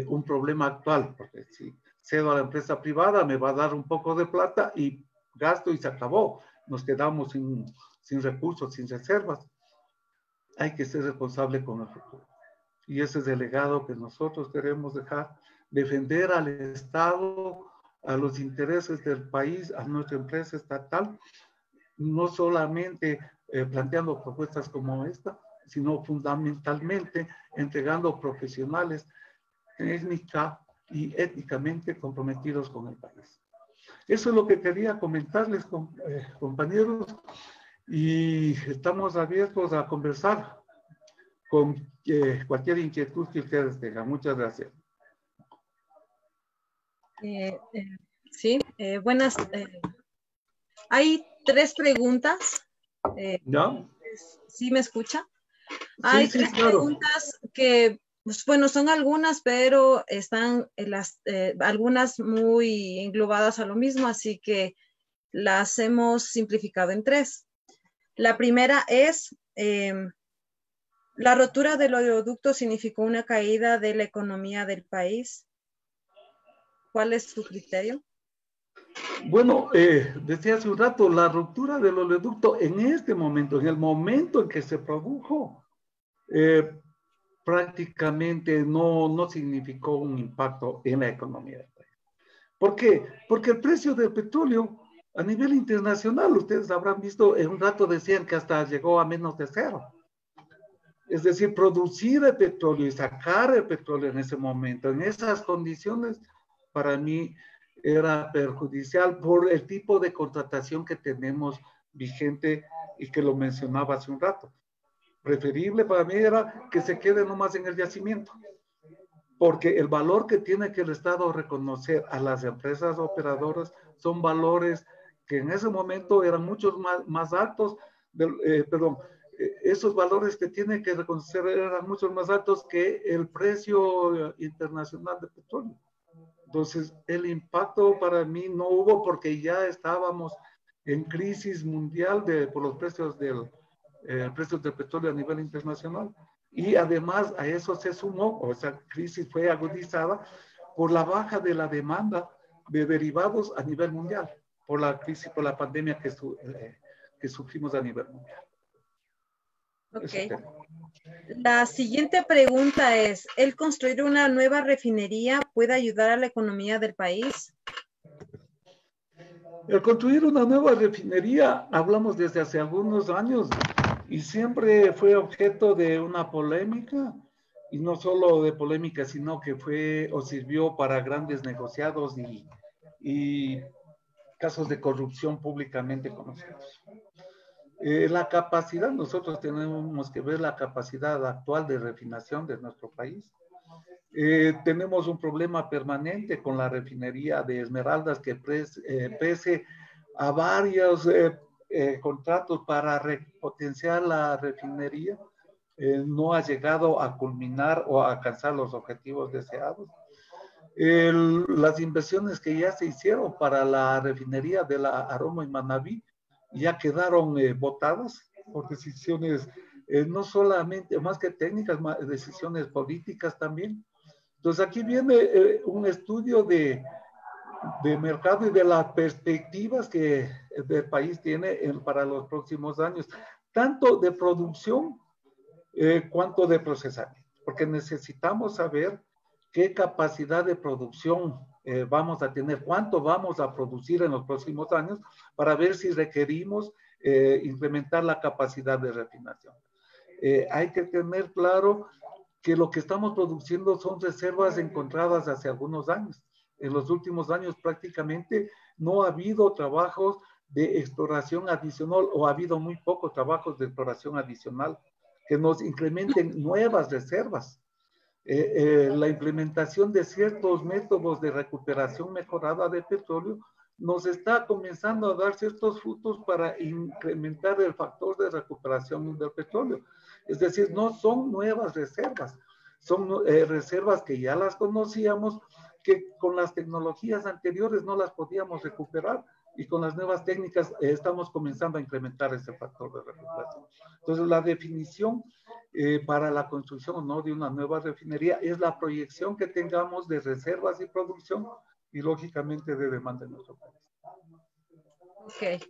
un problema actual, porque si cedo a la empresa privada me va a dar un poco de plata y gasto y se acabó. Nos quedamos sin recursos, sin reservas. Hay que ser responsable con el futuro. Y ese es el legado que nosotros queremos dejar, defender al Estado, a los intereses del país, a nuestra empresa estatal, no solamente planteando propuestas como esta, sino fundamentalmente entregando profesionales técnica y éticamente comprometidos con el país. Eso es lo que quería comentarles, compañeros, y estamos abiertos a conversar con cualquier inquietud que ustedes tengan. Muchas gracias. Sí, buenas. Hay 3 preguntas. ¿Ya? ¿Sí me escucha? Hay 3 preguntas que, pues, bueno, son algunas, pero están algunas muy englobadas a lo mismo, así que las hemos simplificado en 3. La primera es, ¿la rotura del oleoducto significó una caída de la economía del país? ¿Cuál es su criterio? Bueno, decía hace un rato, la ruptura del oleoducto en este momento, en el momento en que se produjo, prácticamente no significó un impacto en la economía del país. ¿Por qué? Porque el precio del petróleo a nivel internacional, ustedes habrán visto, en un rato decían que hasta llegó a menos de cero. Es decir, producir el petróleo y sacar el petróleo en ese momento, en esas condiciones, para mí era perjudicial por el tipo de contratación que tenemos vigente y que lo mencionaba hace un rato. Preferible para mí era que se quede nomás en el yacimiento, porque el valor que tiene que el Estado reconocer a las empresas operadoras son valores que en ese momento eran muchos más altos, esos valores que tiene que reconocer eran muchos más altos que el precio internacional de petróleo. Entonces, el impacto para mí no hubo porque ya estábamos en crisis mundial por los precios del petróleo a nivel internacional. Y además a eso se sumó, o esa crisis fue agudizada por la baja de la demanda de derivados a nivel mundial, por la crisis, por la pandemia que sufrimos a nivel mundial. Ok. La siguiente pregunta es, ¿el construir una nueva refinería puede ayudar a la economía del país? El construir una nueva refinería, hablamos desde hace algunos años y siempre fue objeto de una polémica, y no solo de polémica, sino que fue o sirvió para grandes negociados y casos de corrupción públicamente conocidos. La capacidad, nosotros tenemos que ver la capacidad actual de refinación de nuestro país. Tenemos un problema permanente con la refinería de Esmeraldas que pese a varios contratos para repotenciar la refinería, no ha llegado a culminar o a alcanzar los objetivos deseados. Las inversiones que ya se hicieron para la refinería de la Aroma y Manabí ya quedaron votadas por decisiones no solamente, más que técnicas, decisiones políticas también. Entonces aquí viene un estudio de mercado y de las perspectivas que el país tiene para los próximos años, tanto de producción cuanto de procesamiento, porque necesitamos saber qué capacidad de producción vamos a tener, cuánto vamos a producir en los próximos años para ver si requerimos incrementar la capacidad de refinación. Hay que tener claro que lo que estamos produciendo son reservas encontradas hace algunos años. En los últimos años prácticamente no ha habido trabajos de exploración adicional o ha habido muy pocos trabajos de exploración adicional que nos incrementen nuevas reservas. La implementación de ciertos métodos de recuperación mejorada de petróleo nos está comenzando a dar ciertos frutos para incrementar el factor de recuperación del petróleo. Es decir, no son nuevas reservas, son reservas que ya las conocíamos, que con las tecnologías anteriores no las podíamos recuperar y con las nuevas técnicas estamos comenzando a incrementar ese factor de recuperación. Entonces, la definición para la construcción no de una nueva refinería es la proyección que tengamos de reservas y producción y lógicamente de demanda en nuestro país. Ok.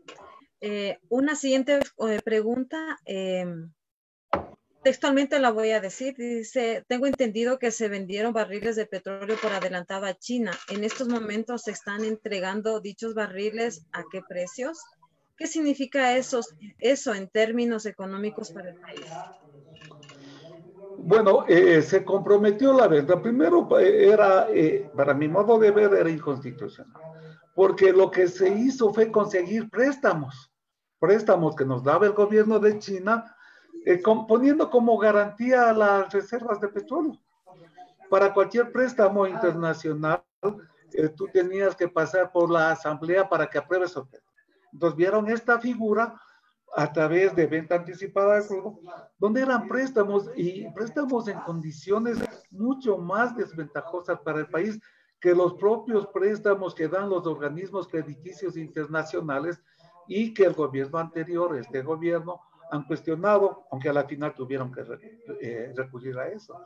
Una siguiente pregunta, textualmente la voy a decir, dice, tengo entendido que se vendieron barriles de petróleo por adelantado a China. ¿En estos momentos se están entregando dichos barriles a qué precios? ¿Qué significa eso en términos económicos para el país? Bueno, se comprometió la venta. Primero, para mi modo de ver, era inconstitucional, porque lo que se hizo fue conseguir préstamos que nos daba el gobierno de China, poniendo como garantía las reservas de petróleo. Para cualquier préstamo internacional, tú tenías que pasar por la asamblea para que apruebes oferta. Entonces vieron esta figura a través de venta anticipada de crudo, donde eran préstamos y préstamos en condiciones mucho más desventajosas para el país que los propios préstamos que dan los organismos crediticios internacionales y que el gobierno anterior, este gobierno, han cuestionado, aunque a la final tuvieron que recurrir a eso.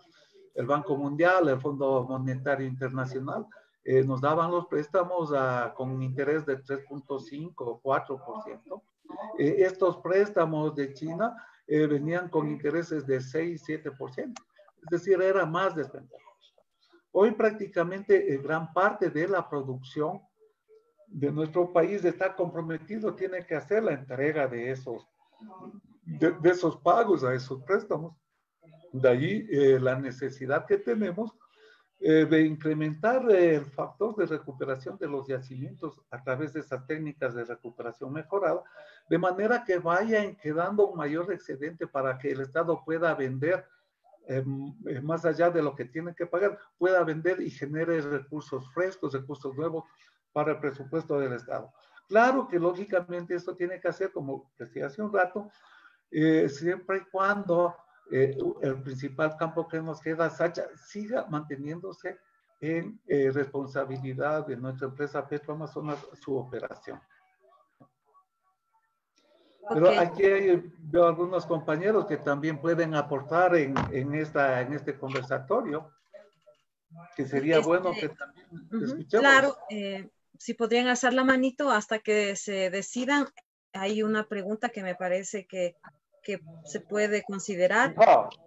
El Banco Mundial, el Fondo Monetario Internacional, nos daban los préstamos con interés de 3.5 o 4%. Estos préstamos de China venían con intereses de 6, 7%. Es decir, era más desventajoso. Hoy prácticamente gran parte de la producción de nuestro país está comprometido, tiene que hacer la entrega de esos pagos a esos préstamos. De ahí la necesidad que tenemos de incrementar el factor de recuperación de los yacimientos a través de esas técnicas de recuperación mejorada, de manera que vayan quedando un mayor excedente para que el Estado pueda vender más allá de lo que tiene que pagar, pueda vender y genere recursos frescos, recursos nuevos para el presupuesto del Estado. Claro que lógicamente esto tiene que hacer, como decía hace un rato, siempre y cuando el principal campo que nos queda, Sacha, siga manteniéndose en responsabilidad de nuestra empresa Petroamazonas su operación. Pero aquí veo algunos compañeros que también pueden aportar en este conversatorio, que sería bueno que también escuchemos. Claro, si podrían alzar la manito hasta que se decidan. Hay una pregunta que me parece que se puede considerar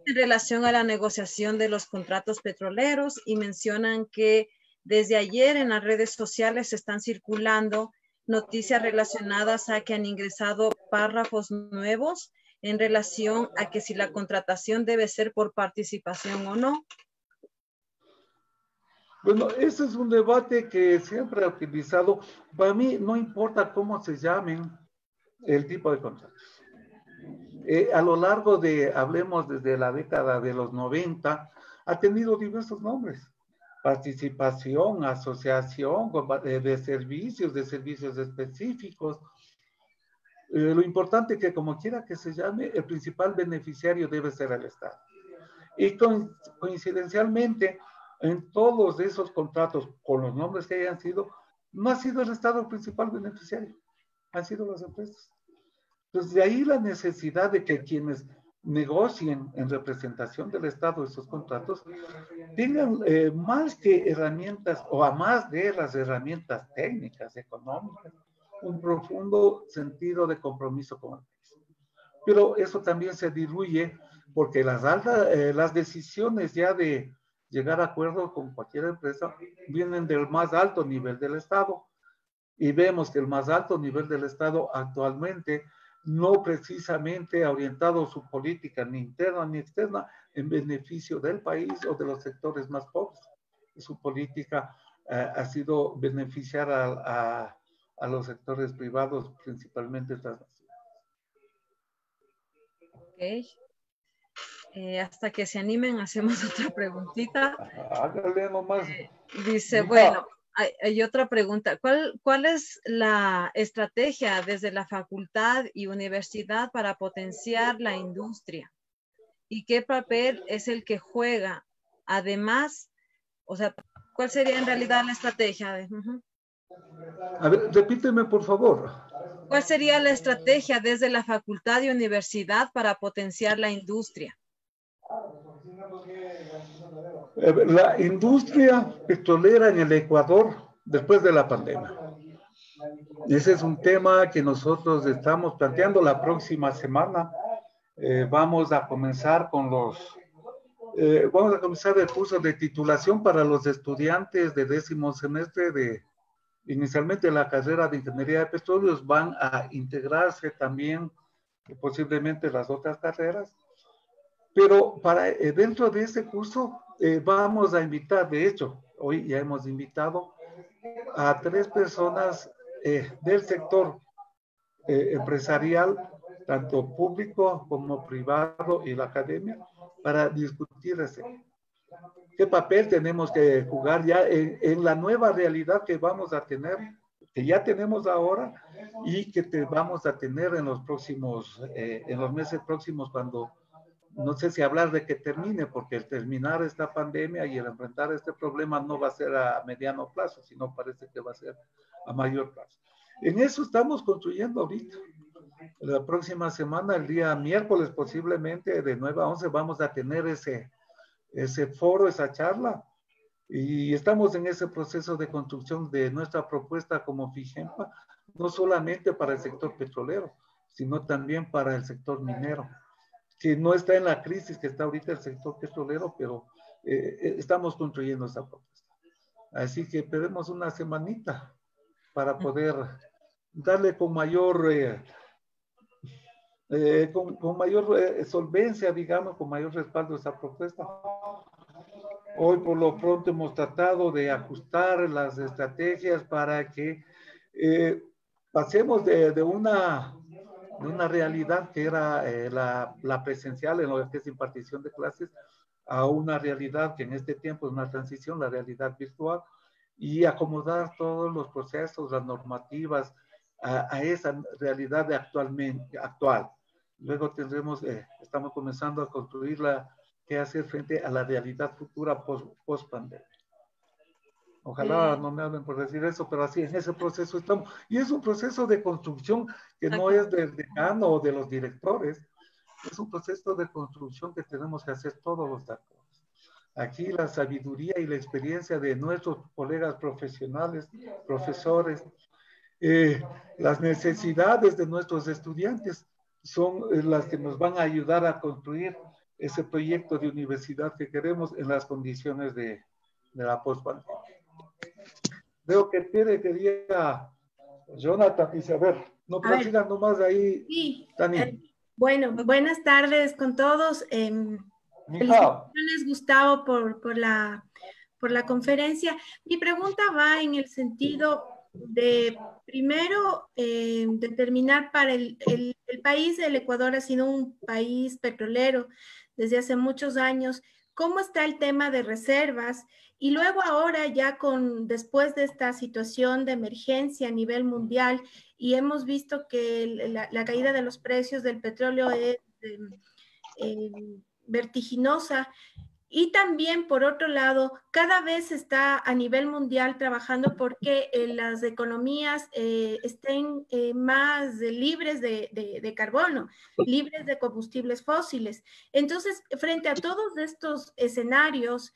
en relación a la negociación de los contratos petroleros, y mencionan que desde ayer en las redes sociales se están circulando noticias relacionadas a que han ingresado párrafos nuevos en relación a que si la contratación debe ser por participación o no. Bueno, ese es un debate que siempre he utilizado. Para mí no importa cómo se llamen el tipo de contratos. A lo largo hablemos desde la década de los 90, ha tenido diversos nombres. Participación, asociación de servicios específicos. Lo importante es que como quiera que se llame, el principal beneficiario debe ser el Estado. Y coincidencialmente, en todos esos contratos, con los nombres que hayan sido, no ha sido el Estado el principal beneficiario, han sido las empresas. Entonces, de ahí la necesidad de que quienes negocien en representación del Estado esos contratos tengan más que herramientas, o a más de las herramientas técnicas, económicas, un profundo sentido de compromiso con el país. Pero eso también se diluye porque las decisiones ya de llegar a acuerdos con cualquier empresa vienen del más alto nivel del Estado, y vemos que el más alto nivel del Estado actualmente no precisamente ha orientado su política ni interna ni externa en beneficio del país o de los sectores más pobres. Su política ha sido beneficiar a los sectores privados, principalmente transnacionales. Ok. Hasta que se animen, hacemos otra preguntita. Hágale nomás. Dice, bueno, hay otra pregunta. ¿Cuál es la estrategia desde la facultad y universidad para potenciar la industria? ¿Y qué papel es el que juega? Además, o sea, ¿cuál sería en realidad la estrategia? A ver, repíteme, por favor. ¿Cuál sería la estrategia desde la facultad y universidad para potenciar la industria? La industria petrolera en el Ecuador después de la pandemia. Ese es un tema que nosotros estamos planteando la próxima semana. Vamos a comenzar el curso de titulación para los estudiantes de 10º semestre inicialmente la carrera de Ingeniería de Petróleos. Van a integrarse también posiblemente las otras carreras. Pero dentro de ese curso vamos a invitar, de hecho, hoy ya hemos invitado a 3 personas del sector empresarial, tanto público como privado, y la academia, para discutir qué papel tenemos que jugar ya en la nueva realidad que vamos a tener, que ya tenemos ahora y que vamos a tener en los meses próximos, cuando no sé si hablar de que termine, porque el terminar esta pandemia y el enfrentar este problema no va a ser a mediano plazo, sino parece que va a ser a mayor plazo. En eso estamos construyendo ahorita. La próxima semana, el día miércoles posiblemente, de 9 a 11, vamos a tener ese foro, esa charla, Y estamos en ese proceso de construcción de nuestra propuesta como FIGEMPA, no solamente para el sector petrolero, sino también para el sector minero, que no está en la crisis que está ahorita el sector petrolero, pero estamos construyendo esa propuesta. Así que pedimos una semanita para poder darle con mayor, con mayor solvencia, digamos, con mayor respaldo a esa propuesta. Hoy por lo pronto hemos tratado de ajustar las estrategias para que pasemos de una realidad que era la presencial en lo que es impartición de clases a una realidad que en este tiempo es una transición, la realidad virtual, y acomodar todos los procesos, las normativas a esa realidad actual. Luego tendremos, estamos comenzando a construirla, qué hacer frente a la realidad futura post pandemia. Ojalá no me hablen por decir eso, pero así en ese proceso estamos. Y es un proceso de construcción que no es del decano o de los directores, es un proceso de construcción que tenemos que hacer todos los actores. Aquí la sabiduría y la experiencia de nuestros colegas profesionales, profesores, las necesidades de nuestros estudiantes son las que nos van a ayudar a construir ese proyecto de universidad que queremos en las condiciones de la post-pandemia. Veo que Tere quería, Jonathan, dice, a ver, no prosigan nomás ahí, sí, Tani. Bueno, buenas tardes con todos. Felicitaciones, Gustavo, por la conferencia. Mi pregunta va en el sentido de, primero, determinar para el país, el Ecuador ha sido un país petrolero desde hace muchos años. ¿Cómo está el tema de reservas? Y luego ahora ya después de esta situación de emergencia a nivel mundial, y hemos visto que la caída de los precios del petróleo es vertiginosa. Y también, por otro lado, cada vez se está a nivel mundial trabajando porque las economías estén más libres de carbono, libres de combustibles fósiles. Entonces, frente a todos estos escenarios,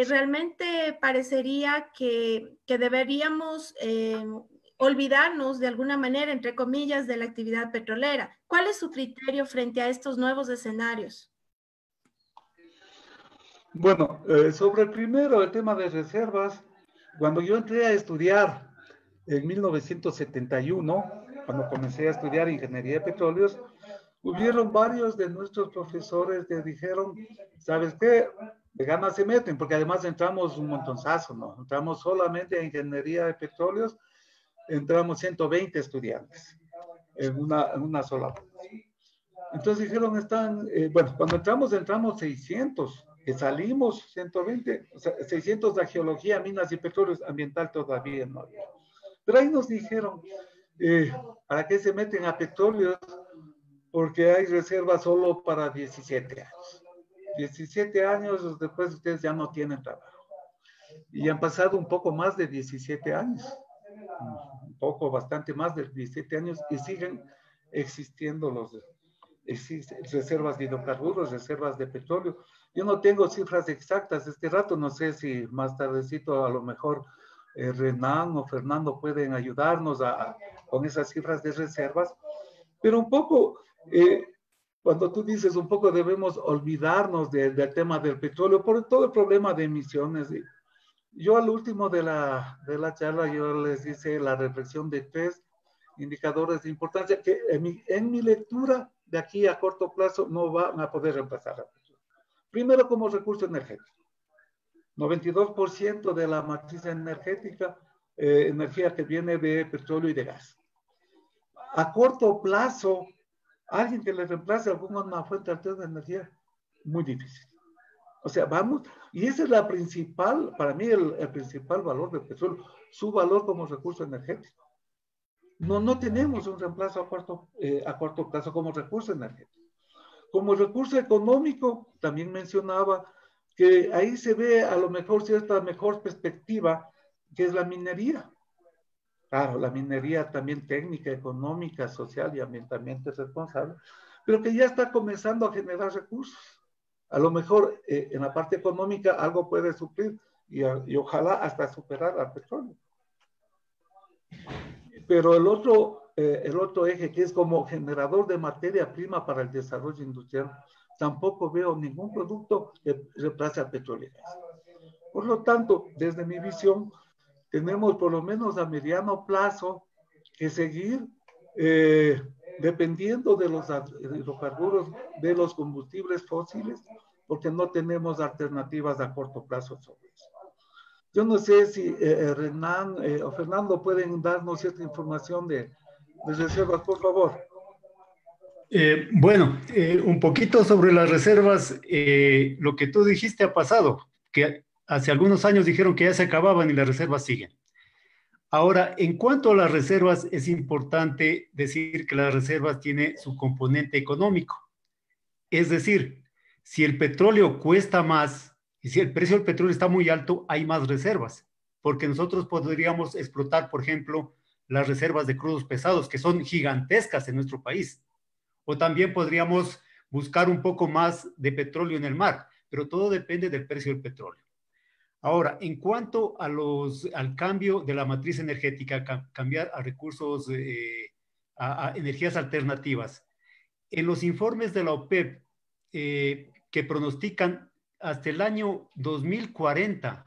realmente parecería que deberíamos olvidarnos de alguna manera, entre comillas, de la actividad petrolera. ¿Cuál es su criterio frente a estos nuevos escenarios? Bueno, sobre el primero, el tema de reservas, cuando yo entré a estudiar en 1971, cuando comencé a estudiar ingeniería de petróleos, hubieron varios de nuestros profesores que dijeron, ¿sabes qué? De ganas se meten, porque además entramos un montonzazo, ¿no? Entramos solamente a ingeniería de petróleos, entramos 120 estudiantes en una sola. Entonces dijeron, bueno, cuando entramos 600, que salimos 120, o sea, 600 de geología, minas y petróleos, ambiental todavía no había. Pero ahí nos dijeron, ¿para qué se meten a petróleos? Porque hay reservas solo para 17 años. 17 años después ustedes ya no tienen trabajo. Y han pasado un poco más de 17 años. Un poco, bastante más de 17 años y siguen existiendo reservas de hidrocarburos, reservas de petróleo. Yo no tengo cifras exactas este rato, no sé si más tardecito a lo mejor Renan o Fernando pueden ayudarnos con esas cifras de reservas, pero un poco, cuando tú dices un poco debemos olvidarnos del tema del petróleo por todo el problema de emisiones. Yo al último de la charla yo les hice la reflexión de 3 indicadores de importancia que en mi lectura de aquí a corto plazo no van a poder reemplazar a petróleo. Primero, como recurso energético. 92% de la matriz energética, energía que viene de petróleo y de gas. A corto plazo, alguien que le reemplace alguna fuente alterna de energía, muy difícil. O sea, vamos, y esa es la principal, para mí el principal valor del petróleo, su valor como recurso energético. No tenemos un reemplazo a corto plazo como recurso energético. Como recurso económico, también mencionaba que ahí se ve a lo mejor cierta mejor perspectiva, que es la minería. Claro, la minería también técnica, económica, social y ambientalmente responsable, pero que ya está comenzando a generar recursos. A lo mejor en la parte económica algo puede suplir y ojalá hasta superar al petróleo. Pero el otro eje, que es como generador de materia prima para el desarrollo industrial, tampoco veo ningún producto que reemplace al petróleo. Por lo tanto, desde mi visión, tenemos por lo menos a mediano plazo que seguir dependiendo de los hidrocarburos, de los combustibles fósiles, porque no tenemos alternativas a corto plazo sobre eso. Yo no sé si Renan o Fernando pueden darnos cierta información de reservas, por favor. Bueno, un poquito sobre las reservas. Lo que tú dijiste ha pasado, que hace algunos años dijeron que ya se acababan y las reservas siguen. Ahora, en cuanto a las reservas, es importante decir que las reservas tienen su componente económico. Es decir, si el petróleo cuesta más y si el precio del petróleo está muy alto, hay más reservas, porque nosotros podríamos explotar, por ejemplo, las reservas de crudos pesados, que son gigantescas en nuestro país. O también podríamos buscar un poco más de petróleo en el mar, pero todo depende del precio del petróleo. Ahora, en cuanto a al cambio de la matriz energética, cambiar a recursos, a energías alternativas, en los informes de la OPEP que pronostican hasta el año 2040,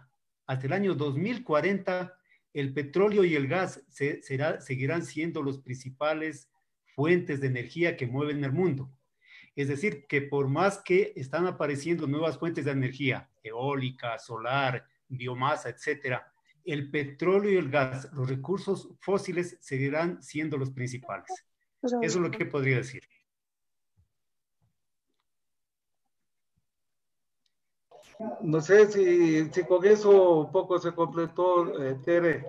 el petróleo y el gas seguirán siendo los principales fuentes de energía que mueven el mundo. Es decir, que por más que están apareciendo nuevas fuentes de energía, eólica, solar, biomasa, etcétera, el petróleo y el gas, los recursos fósiles, seguirán siendo los principales. Eso es lo que podría decir. No sé si con eso un poco se completó, Tere,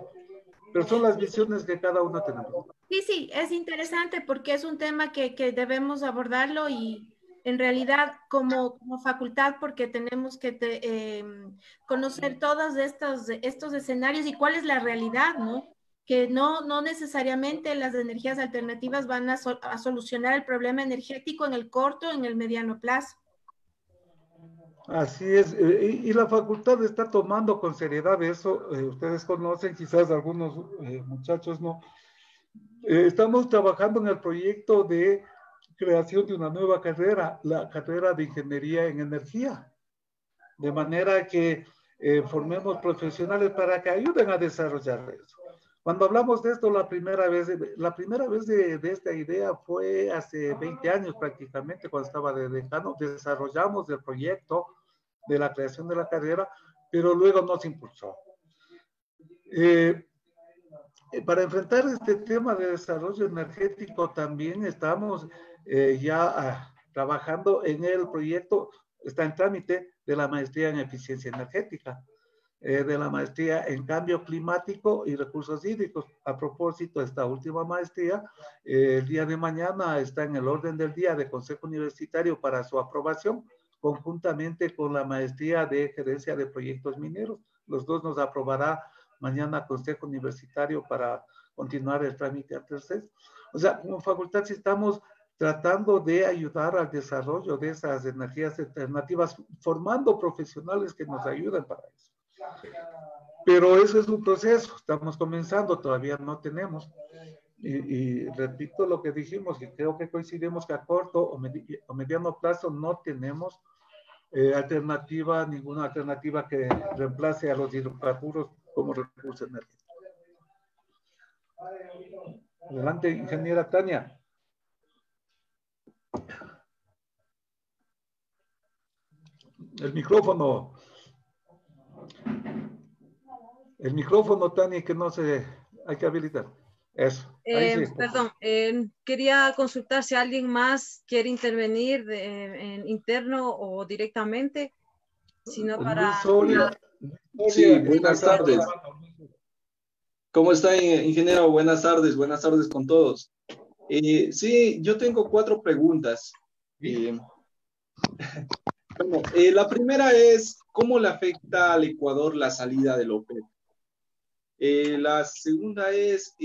pero son las visiones que cada uno tenemos. Sí, es interesante porque es un tema que debemos abordarlo y en realidad como facultad, porque tenemos que conocer todos estos escenarios y cuál es la realidad, ¿no? Que no necesariamente las energías alternativas van a solucionar el problema energético en el corto, en el mediano plazo. Así es, y la facultad está tomando con seriedad eso, ustedes conocen, quizás algunos muchachos no. Estamos trabajando en el proyecto de creación de una nueva carrera, la carrera de Ingeniería en Energía, de manera que formemos profesionales para que ayuden a desarrollar eso. Cuando hablamos de esto, la primera vez de esta idea fue hace 20 años prácticamente, cuando estaba de decano. Desarrollamos el proyecto de la creación de la carrera, pero luego no se impulsó. Para enfrentar este tema de desarrollo energético también estamos ya trabajando en el proyecto, está en trámite, de la maestría en eficiencia energética, de la maestría en cambio climático y recursos hídricos. A propósito, esta última maestría, el día de mañana está en el orden del día de Consejo Universitario para su aprobación, conjuntamente con la maestría de gerencia de proyectos mineros. Los dos nos aprobará mañana Consejo Universitario para continuar el trámite a terceros. O sea, como facultad sí estamos tratando de ayudar al desarrollo de esas energías alternativas, formando profesionales que nos ayuden para eso. Pero eso es un proceso, estamos comenzando, todavía no tenemos. Y repito lo que dijimos, que creo que coincidimos que a corto o mediano plazo no tenemos ninguna alternativa que reemplace a los hidrocarburos como recurso energético. Adelante, ingeniera Tania. El micrófono, Tania, que no se, hay que habilitar. Eso. Sí. Perdón, quería consultar si alguien más quiere intervenir en interno o directamente, sino para... Sí, buenas tardes. ¿Cómo está, ingeniero? Buenas tardes con todos. Sí, yo tengo 4 preguntas. Bueno, la primera es, ¿cómo le afecta al Ecuador la salida del OPEP? La segunda es,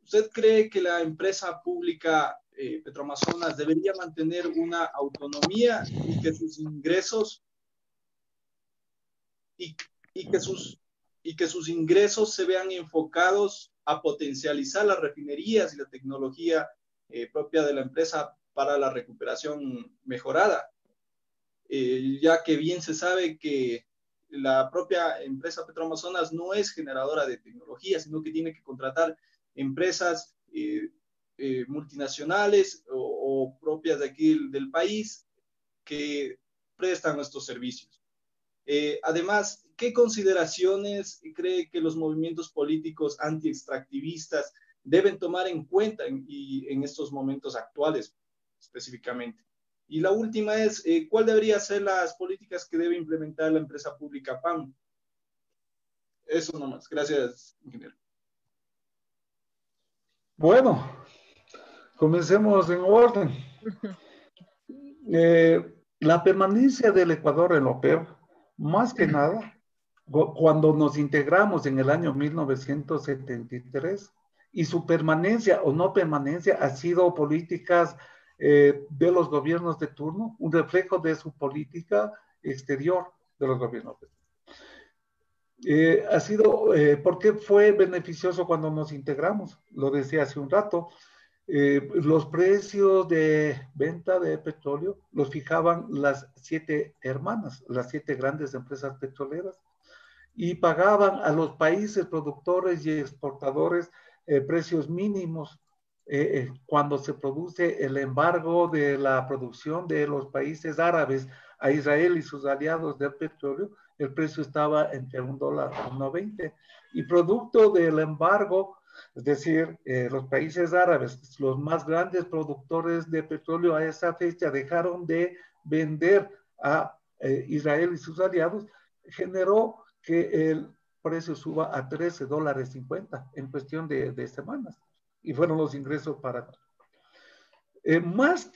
¿usted cree que la empresa pública Petroamazonas debería mantener una autonomía y que sus ingresos y que sus ingresos se vean enfocados a potencializar las refinerías y la tecnología propia de la empresa para la recuperación mejorada, ya que bien se sabe que la propia empresa Petroamazonas no es generadora de tecnología, sino que tiene que contratar empresas multinacionales o propias de aquí del país que prestan estos servicios. Además, ¿qué consideraciones cree que los movimientos políticos anti-extractivistas deben tomar en cuenta en estos momentos actuales específicamente? Y la última es, ¿cuál debería ser las políticas que debe implementar la empresa pública PAN? Eso nomás. Gracias, ingeniero. Bueno, comencemos en orden. La permanencia del Ecuador en la OPEP, más que nada, cuando nos integramos en el año 1973, y su permanencia o no permanencia ha sido políticas de los gobiernos de turno, un reflejo de su política exterior de los gobiernos de turno. Ha sido, ¿por qué fue beneficioso cuando nos integramos? Lo decía hace un rato. Los precios de venta de petróleo los fijaban las 7 hermanas, las 7 grandes empresas petroleras, y pagaban a los países productores y exportadores precios mínimos. Cuando se produce el embargo de la producción de los países árabes a Israel y sus aliados del petróleo, el precio estaba entre $1 y 1.20, y producto del embargo, es decir, los países árabes, los más grandes productores de petróleo a esa fecha, dejaron de vender a Israel y sus aliados, generó que el precio suba a $13.50 en cuestión de semanas. Y fueron los ingresos para... más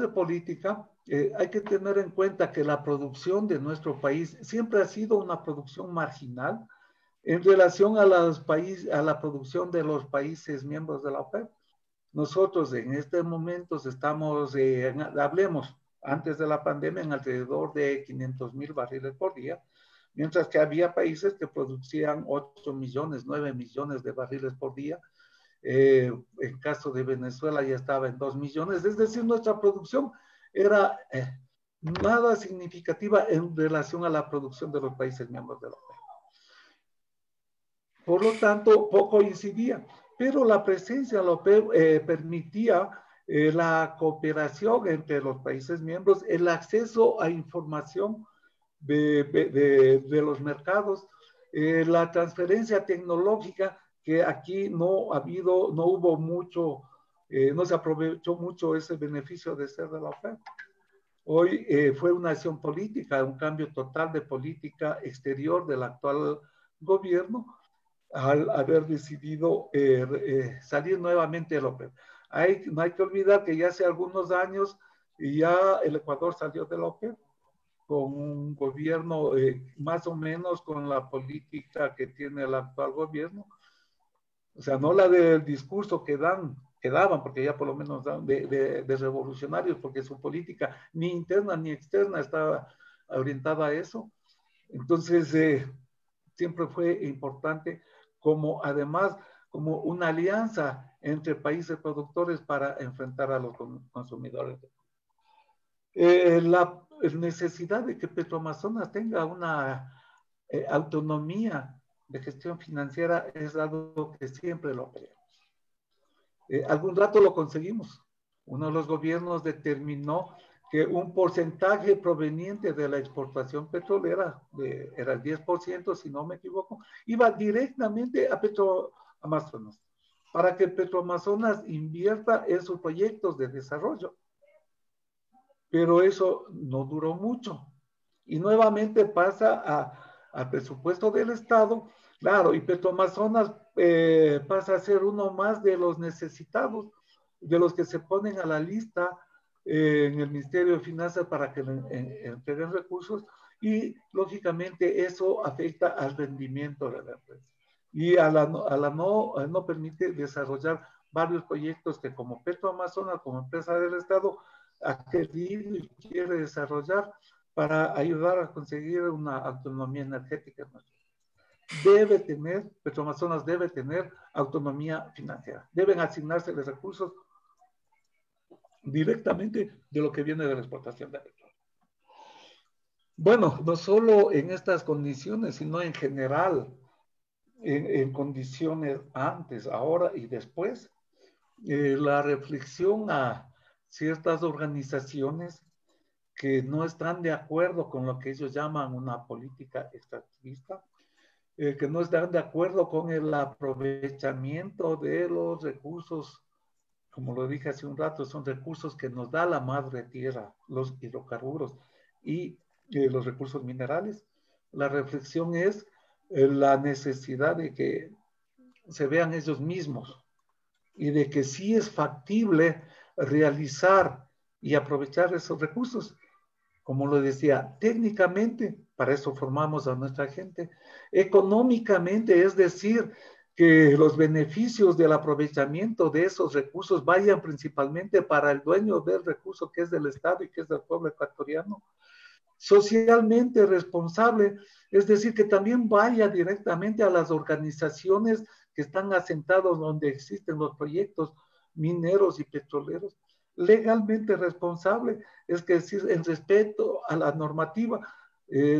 de política, hay que tener en cuenta que la producción de nuestro país siempre ha sido una producción marginal en relación a la producción de los países miembros de la OPEP. Nosotros en este momento estamos, hablemos, antes de la pandemia, en alrededor de 500,000 barriles por día, mientras que había países que producían 8 millones, 9 millones de barriles por día. En caso de Venezuela ya estaba en 2 millones, es decir, nuestra producción era nada significativa en relación a la producción de los países miembros de la OPEP. Por lo tanto, poco incidía, pero la presencia de la OPEP permitía la cooperación entre los países miembros, el acceso a información de los mercados, la transferencia tecnológica, que aquí no hubo mucho, no se aprovechó mucho ese beneficio de ser de la OPEP. Hoy fue una acción política, un cambio total de política exterior del actual gobierno, al haber decidido salir nuevamente de la OPEP. No hay que olvidar que ya hace algunos años ya el Ecuador salió de la OPEP con un gobierno más o menos con la política que tiene el actual gobierno. O sea, no la del discurso que daban, porque ya por lo menos dan de revolucionarios, porque su política ni interna ni externa estaba orientada a eso. Entonces, siempre fue importante además como una alianza entre países productores para enfrentar a los consumidores. La necesidad de que Petroamazonas tenga una autonomía de gestión financiera es algo que siempre lo queremos. Algún rato lo conseguimos. Uno de los gobiernos determinó que un porcentaje proveniente de la exportación petrolera, era el 10%, si no me equivoco, iba directamente a Petroamazonas, para que Petroamazonas invierta en sus proyectos de desarrollo. Pero eso no duró mucho. Y nuevamente pasa al presupuesto del Estado, claro, y Petroamazonas pasa a ser uno más de los necesitados, de los que se ponen a la lista en el Ministerio de Finanzas para que entreguen recursos, y lógicamente eso afecta al rendimiento de la empresa y no permite desarrollar varios proyectos que como Petroamazonas, como empresa del Estado, ha querido y quiere desarrollar para ayudar a conseguir una autonomía energética. Petroamazonas debe tener autonomía financiera. Deben asignarse los recursos directamente de lo que viene de la exportación de petróleo. Bueno, no solo en estas condiciones, sino en general, en condiciones antes, ahora y después, la reflexión a ciertas organizaciones que no están de acuerdo con lo que ellos llaman una política extractivista, que no están de acuerdo con el aprovechamiento de los recursos, como lo dije hace un rato, son recursos que nos da la madre tierra, los hidrocarburos y los recursos minerales. La reflexión es la necesidad de que se vean ellos mismos y de que sí es factible realizar y aprovechar esos recursos. Como lo decía, técnicamente, para eso formamos a nuestra gente, económicamente, es decir, que los beneficios del aprovechamiento de esos recursos vayan principalmente para el dueño del recurso, que es del Estado y que es del pueblo ecuatoriano. Socialmente responsable, es decir, que también vaya directamente a las organizaciones que están asentados donde existen los proyectos mineros y petroleros. Legalmente responsable, es decir, en respeto a la normativa,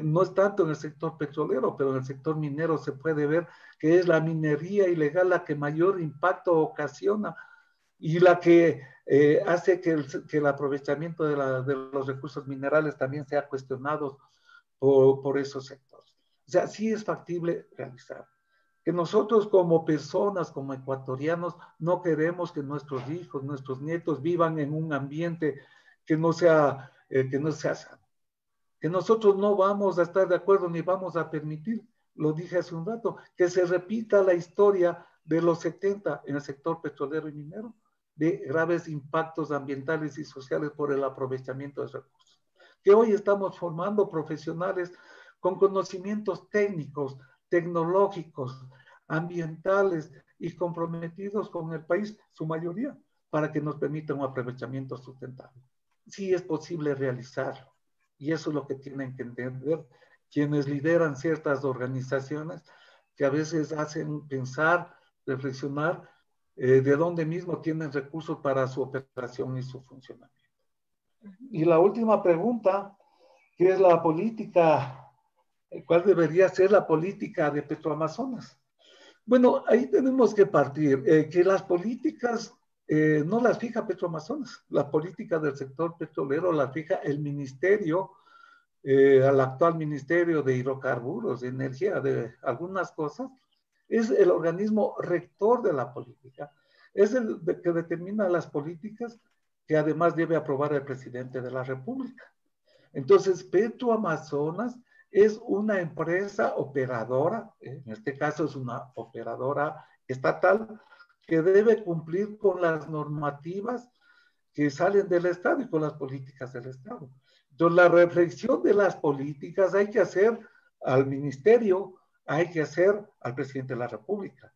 no es tanto en el sector petrolero, pero en el sector minero se puede ver que es la minería ilegal la que mayor impacto ocasiona y la que hace que el aprovechamiento de los recursos minerales también sea cuestionado por esos sectores. O sea, sí es factible realizar. Que nosotros como personas, como ecuatorianos, no queremos que nuestros hijos, nuestros nietos vivan en un ambiente que no sea sano. Que nosotros no vamos a estar de acuerdo ni vamos a permitir, lo dije hace un rato, que se repita la historia de los 70 en el sector petrolero y minero, de graves impactos ambientales y sociales por el aprovechamiento de recursos. Que hoy estamos formando profesionales con conocimientos técnicos, tecnológicos, ambientales y comprometidos con el país, su mayoría, para que nos permita un aprovechamiento sustentable. Sí es posible realizarlo. Y eso es lo que tienen que entender quienes lideran ciertas organizaciones que a veces hacen pensar, reflexionar de dónde mismo tienen recursos para su operación y su funcionamiento. Y la última pregunta, ¿qué es la política? ¿Cuál debería ser la política de Petroamazonas? Bueno, ahí tenemos que partir, que las políticas no las fija Petroamazonas, la política del sector petrolero la fija el ministerio, al actual Ministerio de Hidrocarburos, de Energía, de algunas cosas, es el organismo rector de la política, es el que determina las políticas que además debe aprobar el presidente de la República. Entonces, Petroamazonas es una empresa operadora, en este caso es una operadora estatal, que debe cumplir con las normativas que salen del Estado y con las políticas del Estado. Entonces, la reflexión de las políticas hay que hacer al ministerio, hay que hacer al presidente de la República.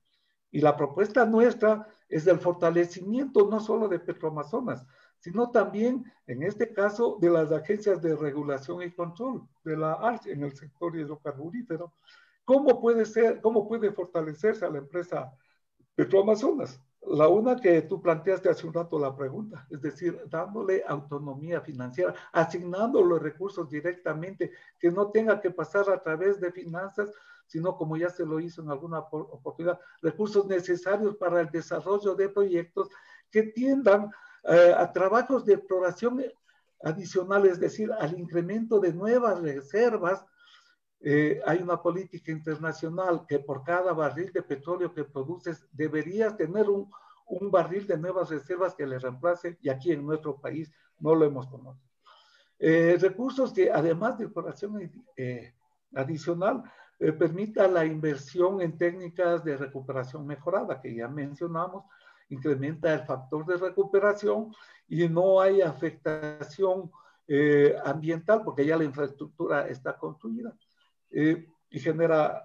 Y la propuesta nuestra es del fortalecimiento no solo de Petroamazonas, sino también, en este caso, de las agencias de regulación y control, de la ARCH en el sector hidrocarburífero. ¿Cómo puede fortalecerse a la empresa Petroamazonas? La una que tú planteaste hace un rato la pregunta, es decir, dándole autonomía financiera, asignando los recursos directamente, que no tenga que pasar a través de finanzas, sino como ya se lo hizo en alguna oportunidad, recursos necesarios para el desarrollo de proyectos que tiendan a trabajos de exploración adicional, es decir, al incremento de nuevas reservas. Hay una política internacional que por cada barril de petróleo que produces deberías tener un barril de nuevas reservas que le reemplace, y aquí en nuestro país no lo hemos conocido. Recursos que además de exploración adicional permita la inversión en técnicas de recuperación mejorada, que ya mencionamos, incrementa el factor de recuperación y no hay afectación ambiental porque ya la infraestructura está construida. Y genera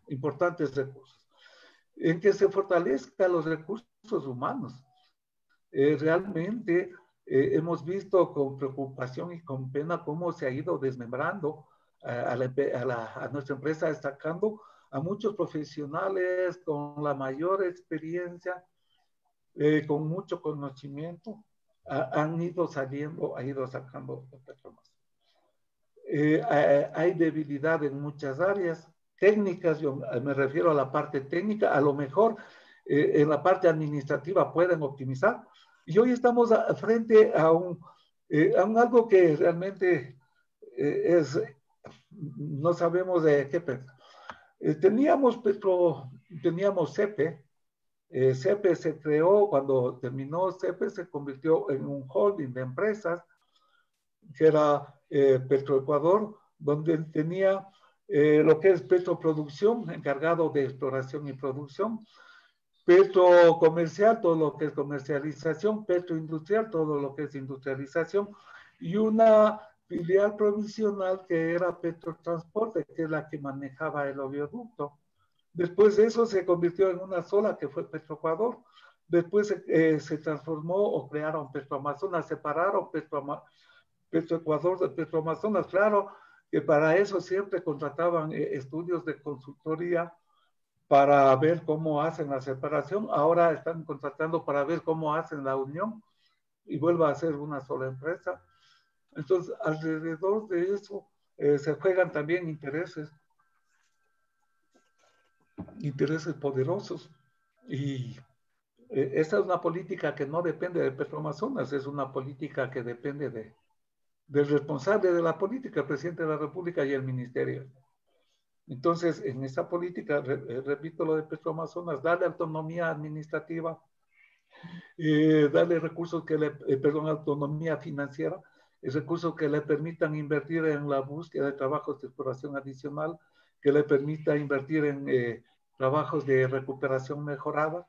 importantes recursos. En que se fortalezcan los recursos humanos. Realmente hemos visto con preocupación y con pena cómo se ha ido desmembrando a nuestra empresa, destacando a muchos profesionales con la mayor experiencia, con mucho conocimiento, han ido saliendo, ha ido sacando Petromas. Hay debilidad en muchas áreas técnicas, yo me refiero a la parte técnica, a lo mejor en la parte administrativa pueden optimizar. Y hoy estamos frente a algo que realmente no sabemos de qué pensar. Teníamos CEPE. CEPE se creó, cuando terminó CEPE se convirtió en un holding de empresas, que era Petroecuador, donde tenía lo que es Petroproducción, encargado de exploración y producción, Petrocomercial, todo lo que es comercialización, Petroindustrial, todo lo que es industrialización, y una filial provisional que era Petrotransporte, que es la que manejaba el oleoducto. Después de eso se convirtió en una sola, que fue Petroecuador. Después se transformó o crearon Petroamazonas, separaron Petroecuador de Petroamazonas. Claro que para eso siempre contrataban estudios de consultoría para ver cómo hacen la separación. Ahora están contratando para ver cómo hacen la unión y vuelva a ser una sola empresa. Entonces, alrededor de eso se juegan también intereses poderosos. Y esta es una política que no depende de Petroamazonas, es una política que depende del responsable de la política, el presidente de la República y el ministerio. Entonces, en esta política, repito lo de Petroamazonas, darle autonomía administrativa, darle recursos autonomía financiera, recursos que le permitan invertir en la búsqueda de trabajos de exploración adicional, que le permita invertir en trabajos de recuperación mejorada,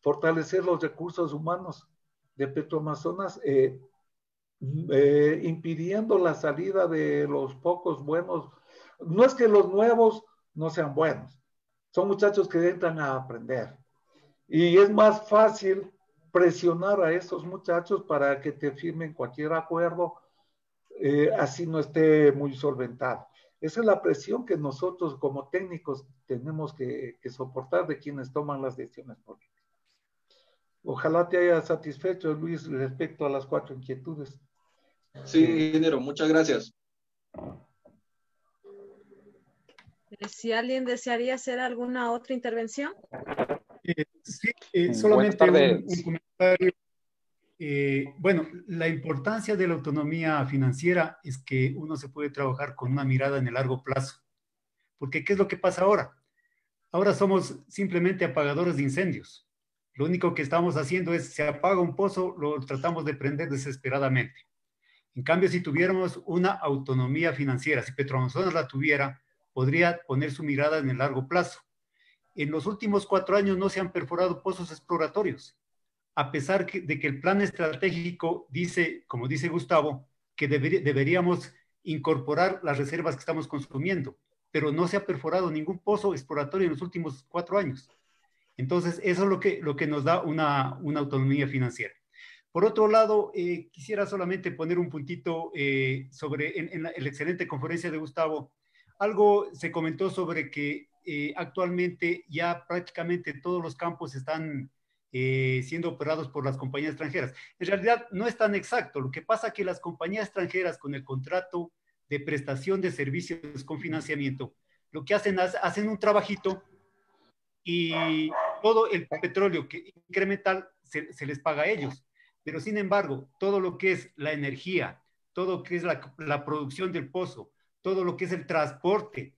fortalecer los recursos humanos de Petroamazonas, impidiendo la salida de los pocos buenos. No es que los nuevos no sean buenos, son muchachos que entran a aprender. Y es más fácil presionar a esos muchachos para que te firmen cualquier acuerdo, así no esté muy solventado. Esa es la presión que nosotros como técnicos tenemos que soportar de quienes toman las decisiones políticas. Ojalá te haya satisfecho, Luis, respecto a las 4 inquietudes. Sí, ingeniero, muchas gracias. Si alguien desearía hacer alguna otra intervención. Sí, solamente un comentario. Bueno, la importancia de la autonomía financiera es que uno se puede trabajar con una mirada en el largo plazo. Porque ¿qué es lo que pasa ahora? Ahora somos simplemente apagadores de incendios. Lo único que estamos haciendo es, se apaga un pozo, lo tratamos de prender desesperadamente. En cambio, si tuviéramos una autonomía financiera, si Petroamazonas la tuviera, podría poner su mirada en el largo plazo. En los últimos 4 años no se han perforado pozos exploratorios, a pesar de que el plan estratégico dice, como dice Gustavo, que deberíamos incorporar las reservas que estamos consumiendo, pero no se ha perforado ningún pozo exploratorio en los últimos 4 años. Entonces, eso es lo que nos da una autonomía financiera. Por otro lado, quisiera solamente poner un puntito sobre, en la excelente conferencia de Gustavo, algo se comentó sobre que actualmente ya prácticamente todos los campos están siendo operados por las compañías extranjeras. En realidad no es tan exacto. Lo que pasa es que las compañías extranjeras con el contrato de prestación de servicios con financiamiento, lo que hacen un trabajito y todo el petróleo incremental se les paga a ellos. Pero sin embargo, todo lo que es la energía, todo lo que es la producción del pozo, todo lo que es el transporte,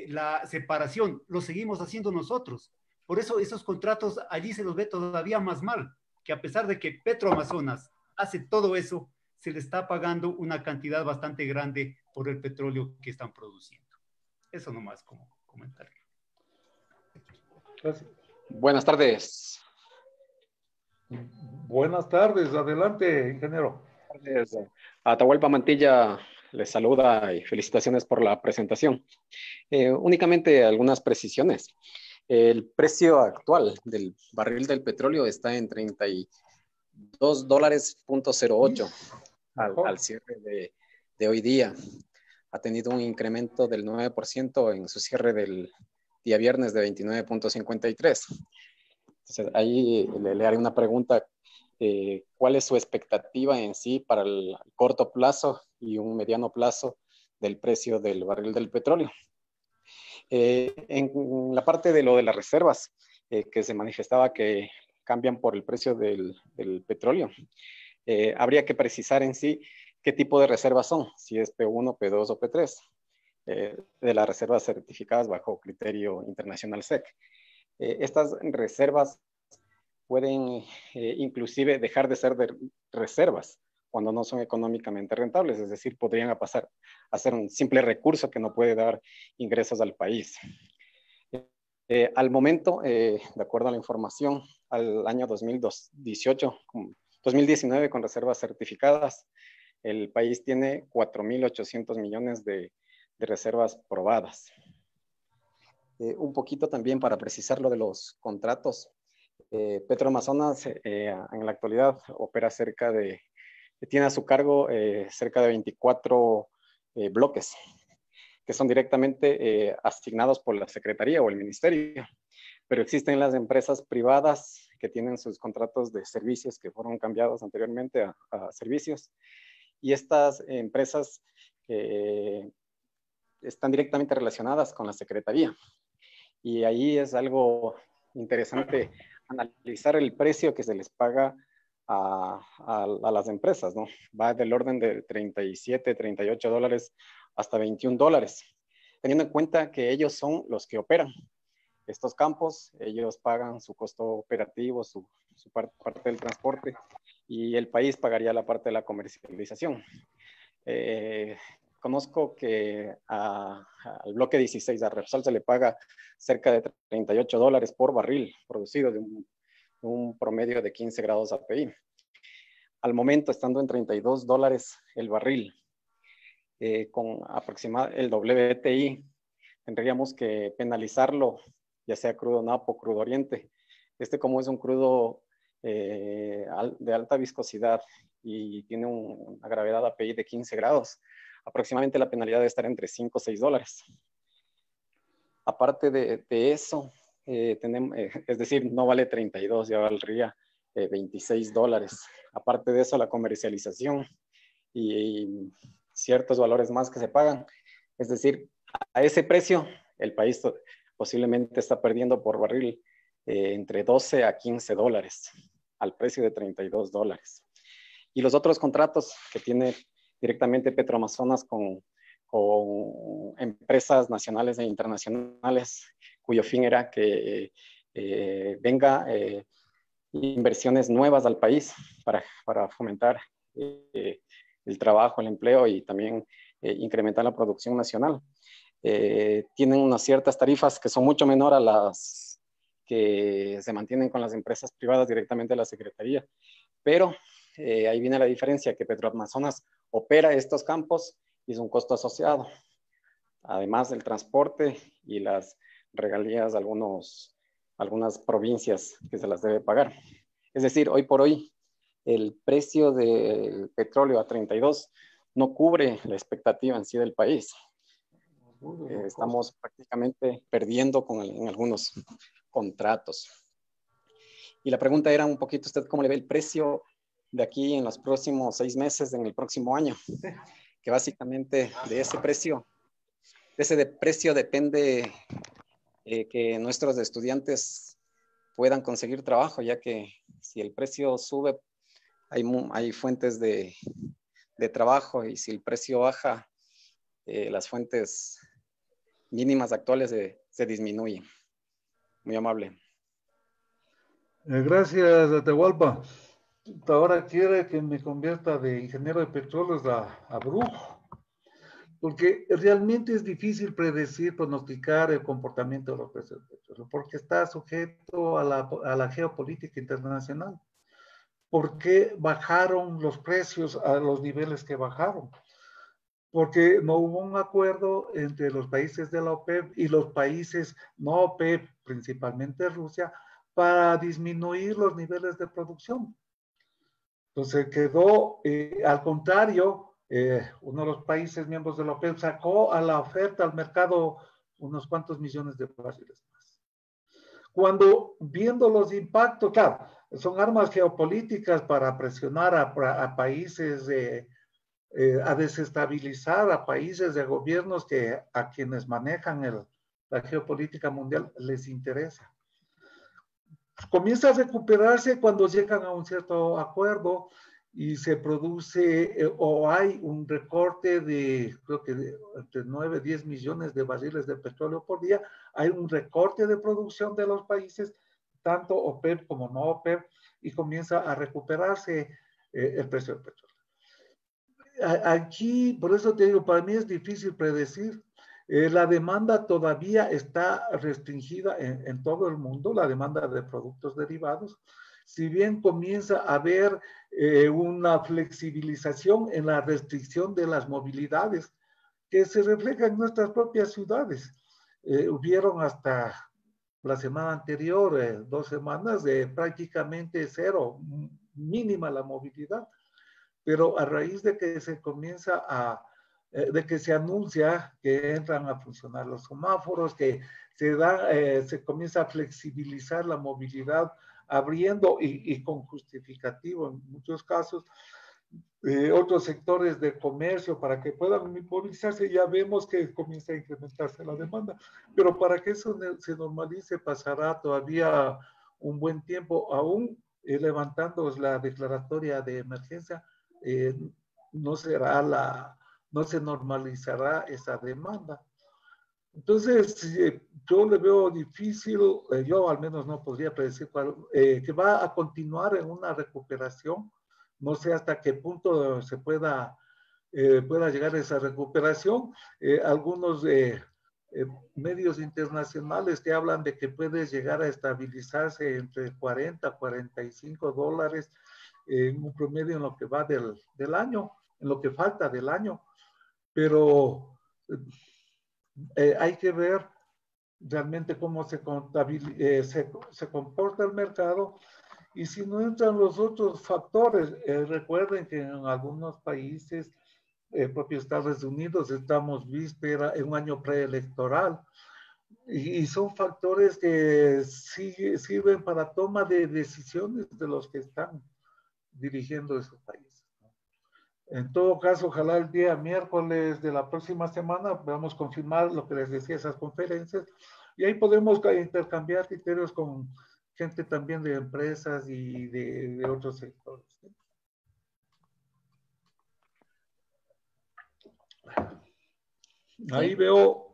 la separación, lo seguimos haciendo nosotros. Por eso esos contratos allí se los ve todavía más mal, que a pesar de que Petroamazonas hace todo eso, se le está pagando una cantidad bastante grande por el petróleo que están produciendo. Eso nomás como comentario. Gracias. Buenas tardes. Buenas tardes, adelante, ingeniero. Atahualpa Mantilla les saluda y felicitaciones por la presentación. Únicamente algunas precisiones. El precio actual del barril del petróleo está en $2.08 al cierre de hoy día. Ha tenido un incremento del 9% en su cierre del día viernes de 29.53. Entonces, ahí le haré una pregunta. ¿Cuál es su expectativa en sí para el corto plazo y un mediano plazo del precio del barril del petróleo? En la parte de lo de las reservas, que se manifestaba que cambian por el precio del petróleo, habría que precisar en sí qué tipo de reservas son, si es P1, P2 o P3, de las reservas certificadas bajo criterio internacional SEC. Estas reservas pueden inclusive dejar de ser de reservas cuando no son económicamente rentables, es decir, podrían pasar a ser un simple recurso que no puede dar ingresos al país. Al momento, de acuerdo a la información, al año 2019 con reservas certificadas, el país tiene 4.800 millones de reservas probadas. Un poquito también para precisar lo de los contratos. Petroamazonas en la actualidad opera tiene a su cargo cerca de 24 bloques que son directamente asignados por la Secretaría o el Ministerio, pero existen las empresas privadas que tienen sus contratos de servicios que fueron cambiados anteriormente a servicios, y estas empresas están directamente relacionadas con la Secretaría, y ahí es algo interesante analizar el precio que se les paga a las empresas, ¿no? Va del orden de 37, 38 dólares hasta 21 dólares, teniendo en cuenta que ellos son los que operan estos campos, ellos pagan su costo operativo, su parte del transporte, y el país pagaría la parte de la comercialización. Conozco que al bloque 16, a Repsol, se le paga cerca de 38 dólares por barril producido de un promedio de 15 grados API. Al momento, estando en 32 dólares el barril, con aproximadamente el WTI, tendríamos que penalizarlo, ya sea crudo napo, crudo oriente. Como es un crudo de alta viscosidad y tiene una gravedad API de 15 grados, aproximadamente la penalidad debe estar entre 5 o 6 dólares. Aparte de eso, es decir, no vale 32, ya valdría 26 dólares. Aparte de eso, la comercialización y ciertos valores más que se pagan. Es decir, a ese precio, el país posiblemente está perdiendo por barril entre 12 a 15 dólares al precio de 32 dólares. Y los otros contratos que tiene directamente Petroamazonas con empresas nacionales e internacionales, cuyo fin era que venga inversiones nuevas al país para fomentar el trabajo, el empleo y también incrementar la producción nacional. Tienen unas ciertas tarifas que son mucho menor a las que se mantienen con las empresas privadas directamente de la Secretaría, pero ahí viene la diferencia, que Petroamazonas opera estos campos y es un costo asociado, además del transporte y las regalías de algunas provincias que se las debe pagar. Es decir, hoy por hoy, el precio del petróleo a 32 no cubre la expectativa en sí del país. Estamos prácticamente perdiendo en algunos contratos. Y la pregunta era un poquito, ¿usted cómo le ve el precio de aquí en los próximos 6 meses, en el próximo año? Que básicamente de ese precio depende que nuestros estudiantes puedan conseguir trabajo, ya que si el precio sube, hay fuentes de trabajo, y si el precio baja, las fuentes mínimas actuales se disminuyen. Muy amable. Gracias, Atahualpa. Ahora quiere que me convierta de ingeniero de petróleos a brujo, porque realmente es difícil predecir, pronosticar el comportamiento de los precios del petróleo, porque está sujeto a la geopolítica internacional. ¿Por qué bajaron los precios a los niveles que bajaron? Porque no hubo un acuerdo entre los países de la OPEP y los países no OPEP, principalmente Rusia, para disminuir los niveles de producción. Entonces quedó, al contrario, uno de los países miembros de la OPEP sacó a la oferta al mercado unos cuantos millones de barriles más. Cuando viendo los impactos, claro, son armas geopolíticas para presionar a países, a desestabilizar a países de gobiernos que a quienes manejan la geopolítica mundial les interesa. Comienza a recuperarse cuando llegan a un cierto acuerdo y se produce o hay un recorte de, creo que entre 9 10 millones de barriles de petróleo por día. Hay un recorte de producción de los países, tanto OPEP como no OPEP, y comienza a recuperarse el precio del petróleo. Aquí, por eso te digo, para mí es difícil predecir. La demanda todavía está restringida en todo el mundo, la demanda de productos derivados. Si bien comienza a haber una flexibilización en la restricción de las movilidades, que se refleja en nuestras propias ciudades. Hubieron hasta la semana anterior, 2 semanas, de prácticamente cero, mínima la movilidad. Pero a raíz de que se comienza de que se anuncia que entran a funcionar los semáforos, que se comienza a flexibilizar la movilidad, abriendo y con justificativo en muchos casos, otros sectores de comercio para que puedan movilizarse, ya vemos que comienza a incrementarse la demanda. Pero para que eso se normalice pasará todavía un buen tiempo, aún levantando la declaratoria de emergencia. No se normalizará esa demanda. Entonces, yo le veo difícil, yo al menos no podría predecir que va a continuar en una recuperación. No sé hasta qué punto se pueda llegar a esa recuperación. Algunos medios internacionales que hablan de que puede llegar a estabilizarse entre 40 a 45 dólares en un promedio en lo que va del año, en lo que falta del año. Pero hay que ver realmente cómo se comporta el mercado y si no entran los otros factores. Recuerden que en algunos países, propios Estados Unidos, estamos víspera en un año preelectoral y son factores que sirven para toma de decisiones de los que están dirigiendo esos países. En todo caso, ojalá el día miércoles de la próxima semana podamos confirmar lo que les decía, esas conferencias, y ahí podemos intercambiar criterios con gente también de empresas y de otros sectores. Ahí veo,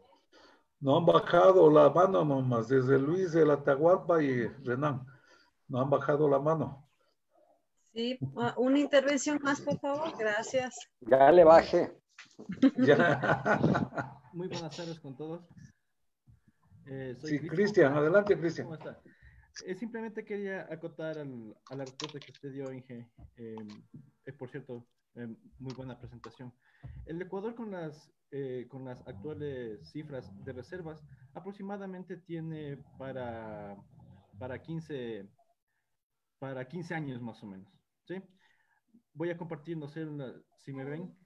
no han bajado la mano nomás, desde Luis de la Atahualpa y Renan, no han bajado la mano. Sí, una intervención más, por favor. Gracias. Ya le bajé. Ya. Muy buenas tardes con todos. Soy sí, Cristian. Adelante, Cristian. ¿Cómo está? Simplemente quería acotar a la respuesta que usted dio, Inge. Por cierto, muy buena presentación. El Ecuador con las actuales cifras de reservas aproximadamente tiene para 15 años más o menos. ¿Sí? Voy a compartir, no sé si me ven.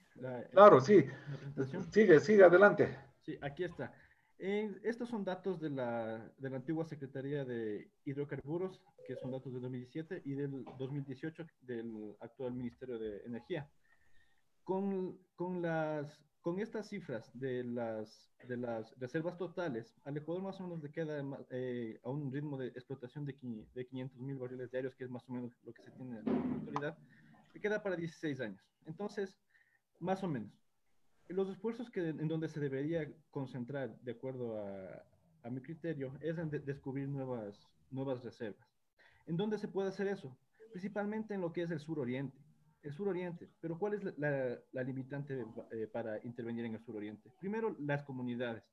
Claro, sí. La presentación. Sigue, adelante. Sí, aquí está. Estos son datos de la antigua Secretaría de Hidrocarburos, que son datos del 2017, y del 2018 del actual Ministerio de Energía. Con estas cifras de las reservas totales, al Ecuador más o menos le queda a un ritmo de explotación de 500.000 barriles diarios, que es más o menos lo que se tiene en la actualidad, le queda para 16 años. Entonces, más o menos. Los esfuerzos en donde se debería concentrar, de acuerdo a mi criterio, es en descubrir nuevas reservas. ¿En dónde se puede hacer eso? Principalmente en lo que es el suroriente. El suroriente, pero ¿cuál es la limitante para intervenir en el suroriente? Primero, las comunidades.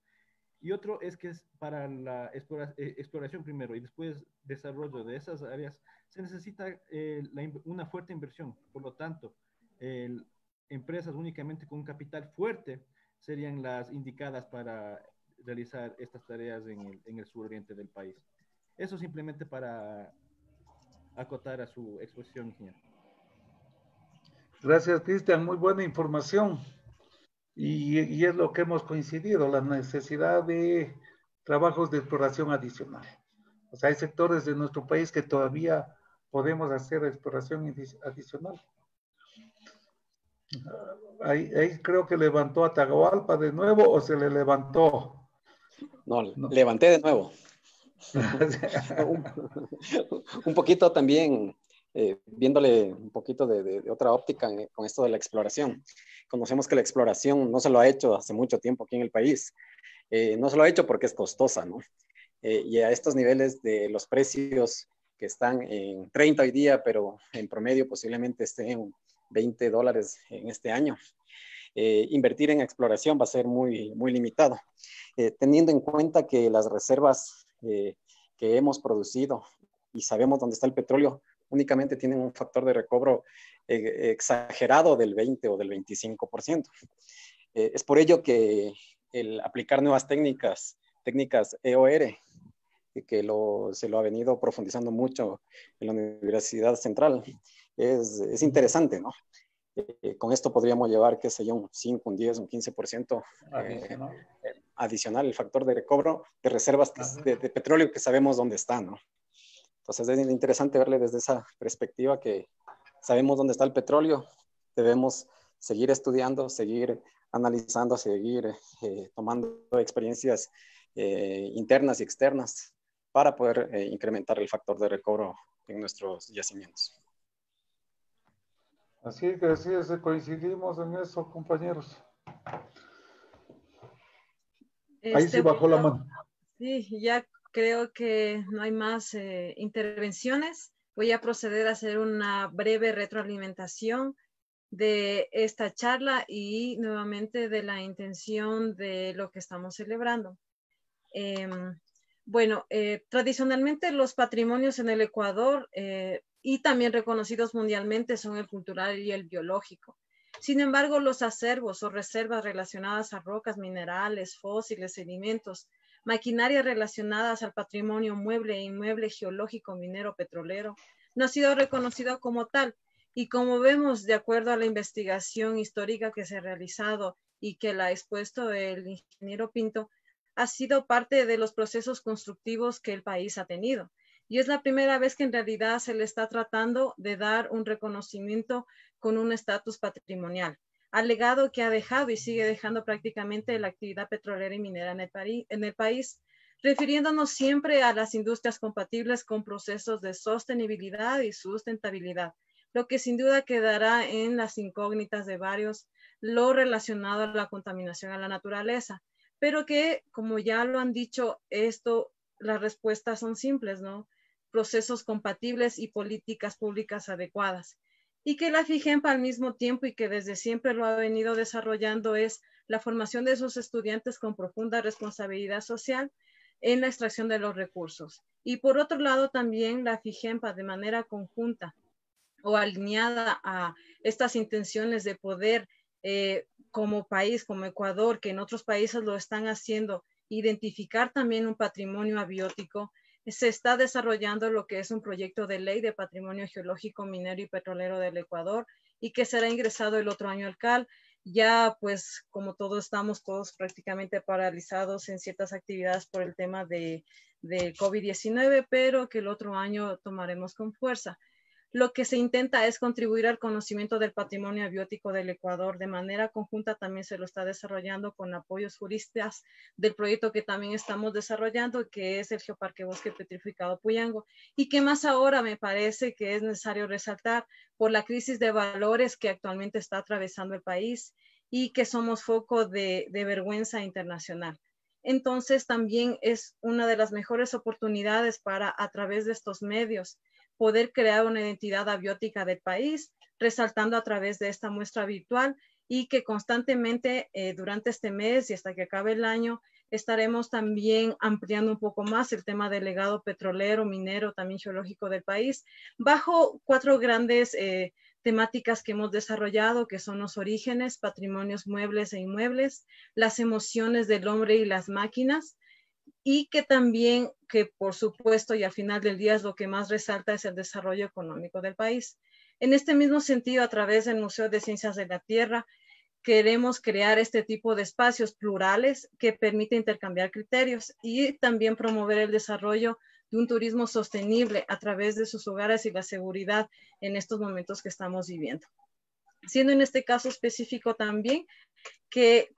Y otro es que es para la exploración primero y después desarrollo de esas áreas, se necesita una fuerte inversión. Por lo tanto, empresas únicamente con un capital fuerte serían las indicadas para realizar estas tareas en el suroriente del país. Eso simplemente para acotar a su exposición, ingeniero. Gracias, Cristian. Muy buena información. Y es lo que hemos coincidido, la necesidad de trabajos de exploración adicional. O sea, hay sectores de nuestro país que todavía podemos hacer exploración adicional. Ahí creo que levantó a Atahualpa de nuevo, o se le levantó. No, levanté de nuevo. Un poquito también, viéndole un poquito de otra óptica con esto de la exploración. Conocemos que la exploración no se lo ha hecho hace mucho tiempo aquí en el país. No se lo ha hecho porque es costosa, ¿no? Y a estos niveles de los precios que están en 30 hoy día, pero en promedio posiblemente estén en $20 en este año. Invertir en exploración va a ser muy, muy limitado. Teniendo en cuenta que las reservas que hemos producido y sabemos dónde está el petróleo, únicamente tienen un factor de recobro exagerado del 20 o del 25%. Es por ello que el aplicar nuevas técnicas EOR, que se lo ha venido profundizando mucho en la Universidad Central, es interesante, ¿no? Con esto podríamos llevar, qué sé yo, un 5, un 10, un 15% adicional el factor de recobro de reservas de petróleo que sabemos dónde está, ¿no? Entonces es interesante verle desde esa perspectiva que sabemos dónde está el petróleo, debemos seguir estudiando, seguir analizando, seguir tomando experiencias internas y externas para poder incrementar el factor de recobro en nuestros yacimientos. Así es, coincidimos en eso, compañeros. Ahí sí bajó la mano. Sí, ya creo que no hay más intervenciones. Voy a proceder a hacer una breve retroalimentación de esta charla y nuevamente de la intención de lo que estamos celebrando. Tradicionalmente los patrimonios en el Ecuador y también reconocidos mundialmente son el cultural y el biológico. Sin embargo, los acervos o reservas relacionadas a rocas, minerales, fósiles, sedimentos, maquinaria relacionadas al patrimonio mueble e inmueble geológico, minero, petrolero, no ha sido reconocido como tal. Y como vemos, de acuerdo a la investigación histórica que se ha realizado y que la ha expuesto el ingeniero Pinto, ha sido parte de los procesos constructivos que el país ha tenido. Y es la primera vez que en realidad se le está tratando de dar un reconocimiento con un estatus patrimonial, al legado que ha dejado y sigue dejando prácticamente la actividad petrolera y minera en el país, refiriéndonos siempre a las industrias compatibles con procesos de sostenibilidad y sustentabilidad, lo que sin duda quedará en las incógnitas de varios, lo relacionado a la contaminación a la naturaleza, pero que, como ya lo han dicho, las respuestas son simples, ¿no? Procesos compatibles y políticas públicas adecuadas. Y que la FIGEMPA al mismo tiempo y que desde siempre lo ha venido desarrollando es la formación de sus estudiantes con profunda responsabilidad social en la extracción de los recursos. Y por otro lado también la FIGEMPA de manera conjunta o alineada a estas intenciones de poder como país, como Ecuador, que en otros países lo están haciendo, identificar también un patrimonio abiótico, se está desarrollando lo que es un proyecto de ley de patrimonio geológico, minero y petrolero del Ecuador y que será ingresado el otro año al CAL. Ya pues como todos estamos todos prácticamente paralizados en ciertas actividades por el tema de COVID-19, pero que el otro año tomaremos con fuerza. Lo que se intenta es contribuir al conocimiento del patrimonio abiótico del Ecuador. De manera conjunta también se lo está desarrollando con apoyos juristas del proyecto que también estamos desarrollando, que es el Geoparque Bosque Petrificado Puyango, y que más ahora me parece que es necesario resaltar por la crisis de valores que actualmente está atravesando el país y que somos foco de vergüenza internacional. Entonces también es una de las mejores oportunidades para, a través de estos medios, poder crear una identidad abiótica del país, resaltando a través de esta muestra virtual y que constantemente durante este mes y hasta que acabe el año estaremos también ampliando un poco más el tema del legado petrolero, minero, también geológico del país, bajo 4 grandes temáticas que hemos desarrollado, que son los orígenes, patrimonios muebles e inmuebles, las emociones del hombre y las máquinas, y que también, que por supuesto y al final del día es lo que más resalta, es el desarrollo económico del país. En este mismo sentido, a través del Museo de Ciencias de la Tierra, queremos crear este tipo de espacios plurales que permite intercambiar criterios y también promover el desarrollo de un turismo sostenible a través de sus hogares y la seguridad en estos momentos que estamos viviendo. Siendo en este caso específico también que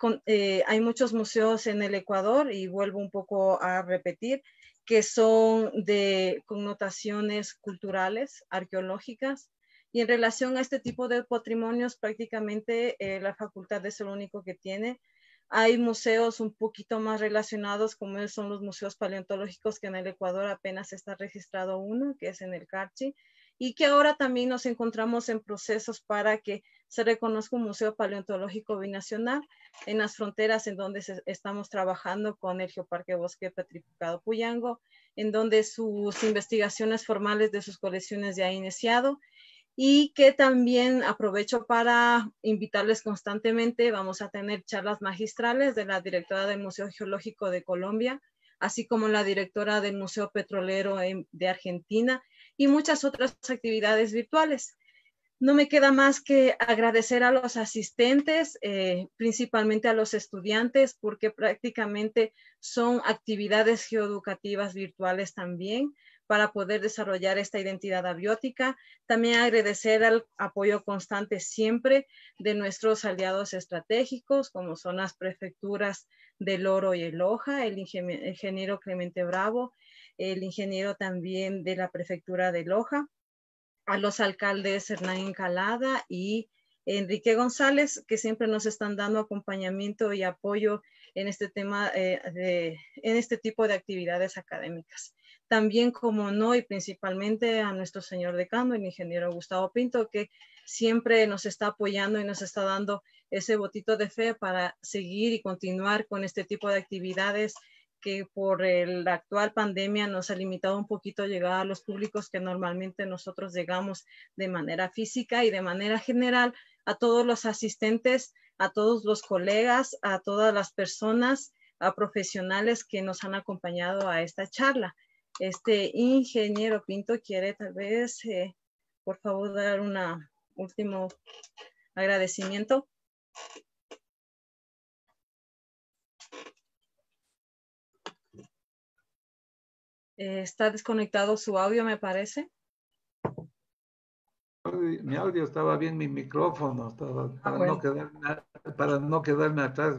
hay muchos museos en el Ecuador, y vuelvo un poco a repetir, que son de connotaciones culturales, arqueológicas, y en relación a este tipo de patrimonios, prácticamente la facultad es el único que tiene. Hay museos un poquito más relacionados, como son los museos paleontológicos, que en el Ecuador apenas está registrado uno, que es en el Carchi, y que ahora también nos encontramos en procesos para que se reconozca un museo paleontológico binacional en las fronteras en donde estamos trabajando con el Geoparque Bosque Petrificado Puyango, en donde sus investigaciones formales de sus colecciones ya han iniciado, y que también aprovecho para invitarles constantemente. Vamos a tener charlas magistrales de la directora del Museo Geológico de Colombia, así como la directora del Museo Petrolero de Argentina, y muchas otras actividades virtuales. No me queda más que agradecer a los asistentes, principalmente a los estudiantes, porque prácticamente son actividades geoeducativas virtuales también, para poder desarrollar esta identidad abiótica. También agradecer al apoyo constante siempre de nuestros aliados estratégicos, como son las prefecturas del Oro y el Loja, el ingeniero Clemente Bravo, el ingeniero también de la prefectura de Loja, a los alcaldes Hernán Encalada y Enrique González, que siempre nos están dando acompañamiento y apoyo en este tema, en este tipo de actividades académicas. También, como no, y principalmente a nuestro señor decano, el ingeniero Gustavo Pinto, que siempre nos está apoyando y nos está dando ese botito de fe para seguir y continuar con este tipo de actividades que por la actual pandemia nos ha limitado un poquito llegar a los públicos que normalmente nosotros llegamos de manera física, y de manera general a todos los asistentes, a todos los colegas, a todas las personas, a profesionales que nos han acompañado a esta charla. Ingeniero Pinto quiere tal vez, por favor, dar un último agradecimiento. Está desconectado su audio, me parece. Mi audio estaba bien, mi micrófono estaba para no quedarme atrás.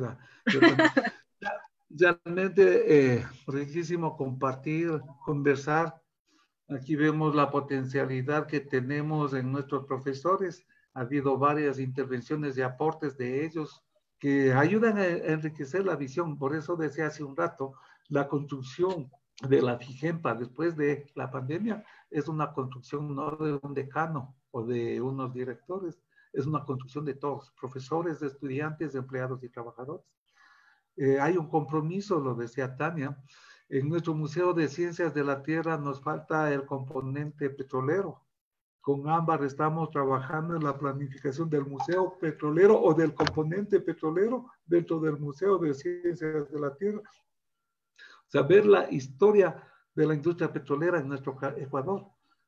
Realmente riquísimo compartir, conversar. Aquí vemos la potencialidad que tenemos en nuestros profesores. Ha habido varias intervenciones y aportes de ellos que ayudan a enriquecer la visión. Por eso decía hace un rato, la construcción de la FIGEMPA después de la pandemia es una construcción no de un decano o de unos directores, es una construcción de todos, profesores, estudiantes, empleados y trabajadores. Hay un compromiso, lo decía Tania. En nuestro Museo de Ciencias de la Tierra nos falta el componente petrolero. Con Ámbar estamos trabajando en la planificación del Museo Petrolero o del componente petrolero dentro del Museo de Ciencias de la Tierra. Saber la historia de la industria petrolera en nuestro Ecuador.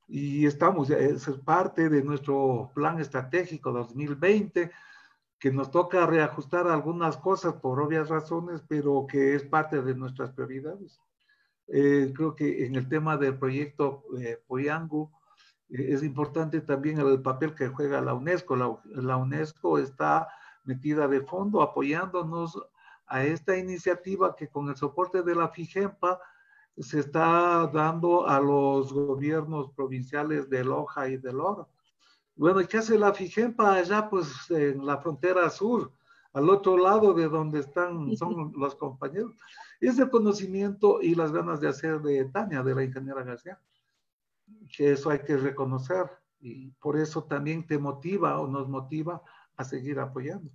Y estamos, es parte de nuestro plan estratégico 2020, que nos toca reajustar algunas cosas por obvias razones, pero que es parte de nuestras prioridades. Creo que en el tema del proyecto Puyango es importante también el papel que juega la UNESCO. La UNESCO está metida de fondo apoyándonos a esta iniciativa que con el soporte de la FIGEMPA se está dando a los gobiernos provinciales de Loja y del Oro. Bueno, ¿y qué hace la FIGEMPA allá? Pues en la frontera sur, al otro lado de donde son los compañeros. Es el conocimiento y las ganas de hacer de Tania, de la ingeniera García, que eso hay que reconocer, y por eso también te motiva o nos motiva a seguir apoyando.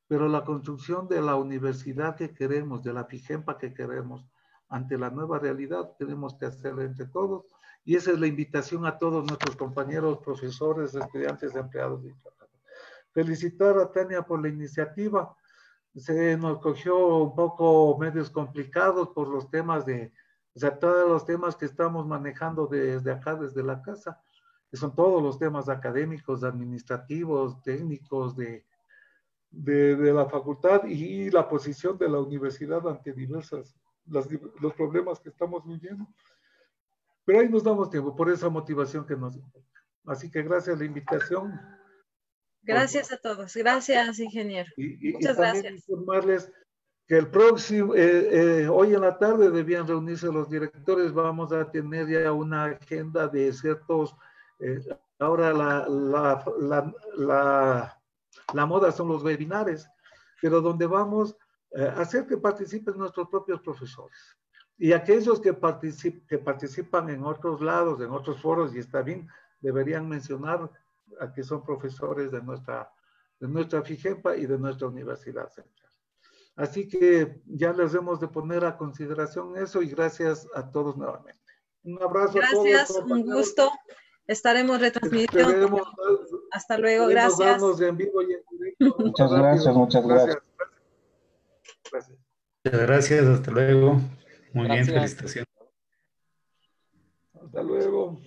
Pero la construcción de la universidad que queremos, de la FIGEMPA que queremos, ante la nueva realidad, tenemos que hacerla entre todos. Y esa es la invitación a todos nuestros compañeros, profesores, estudiantes, empleados y trabajadores. Felicitar a Tania por la iniciativa. Se nos cogió un poco medios complicados por los temas todos los temas que estamos manejando desde acá, desde la casa. que son todos los temas académicos, administrativos, técnicos de la facultad y la posición de la universidad ante los problemas que estamos viviendo. Pero ahí nos damos tiempo por esa motivación que nos importa. Así que gracias a la invitación. Gracias a todos. Gracias, ingeniero. Muchas gracias. Informarles que el próximo, hoy en la tarde debían reunirse los directores. Vamos a tener ya una agenda de ciertos, ahora la moda son los webinares, pero donde vamos a hacer que participen nuestros propios profesores. Y aquellos que participan en otros lados, en otros foros, y está bien, deberían mencionar a que son profesores de nuestra FIGEPA y de nuestra Universidad Central. Así que ya les debemos de poner a consideración eso y gracias a todos nuevamente. Un abrazo a todos. Gracias, un gusto. Estaremos retransmitiendo. Hasta luego, gracias. En vivo y en directo. Muchas gracias, muchas gracias. Muchas gracias, hasta luego. Muy bien, felicitaciones. Hasta luego.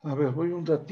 A ver, voy un ratito.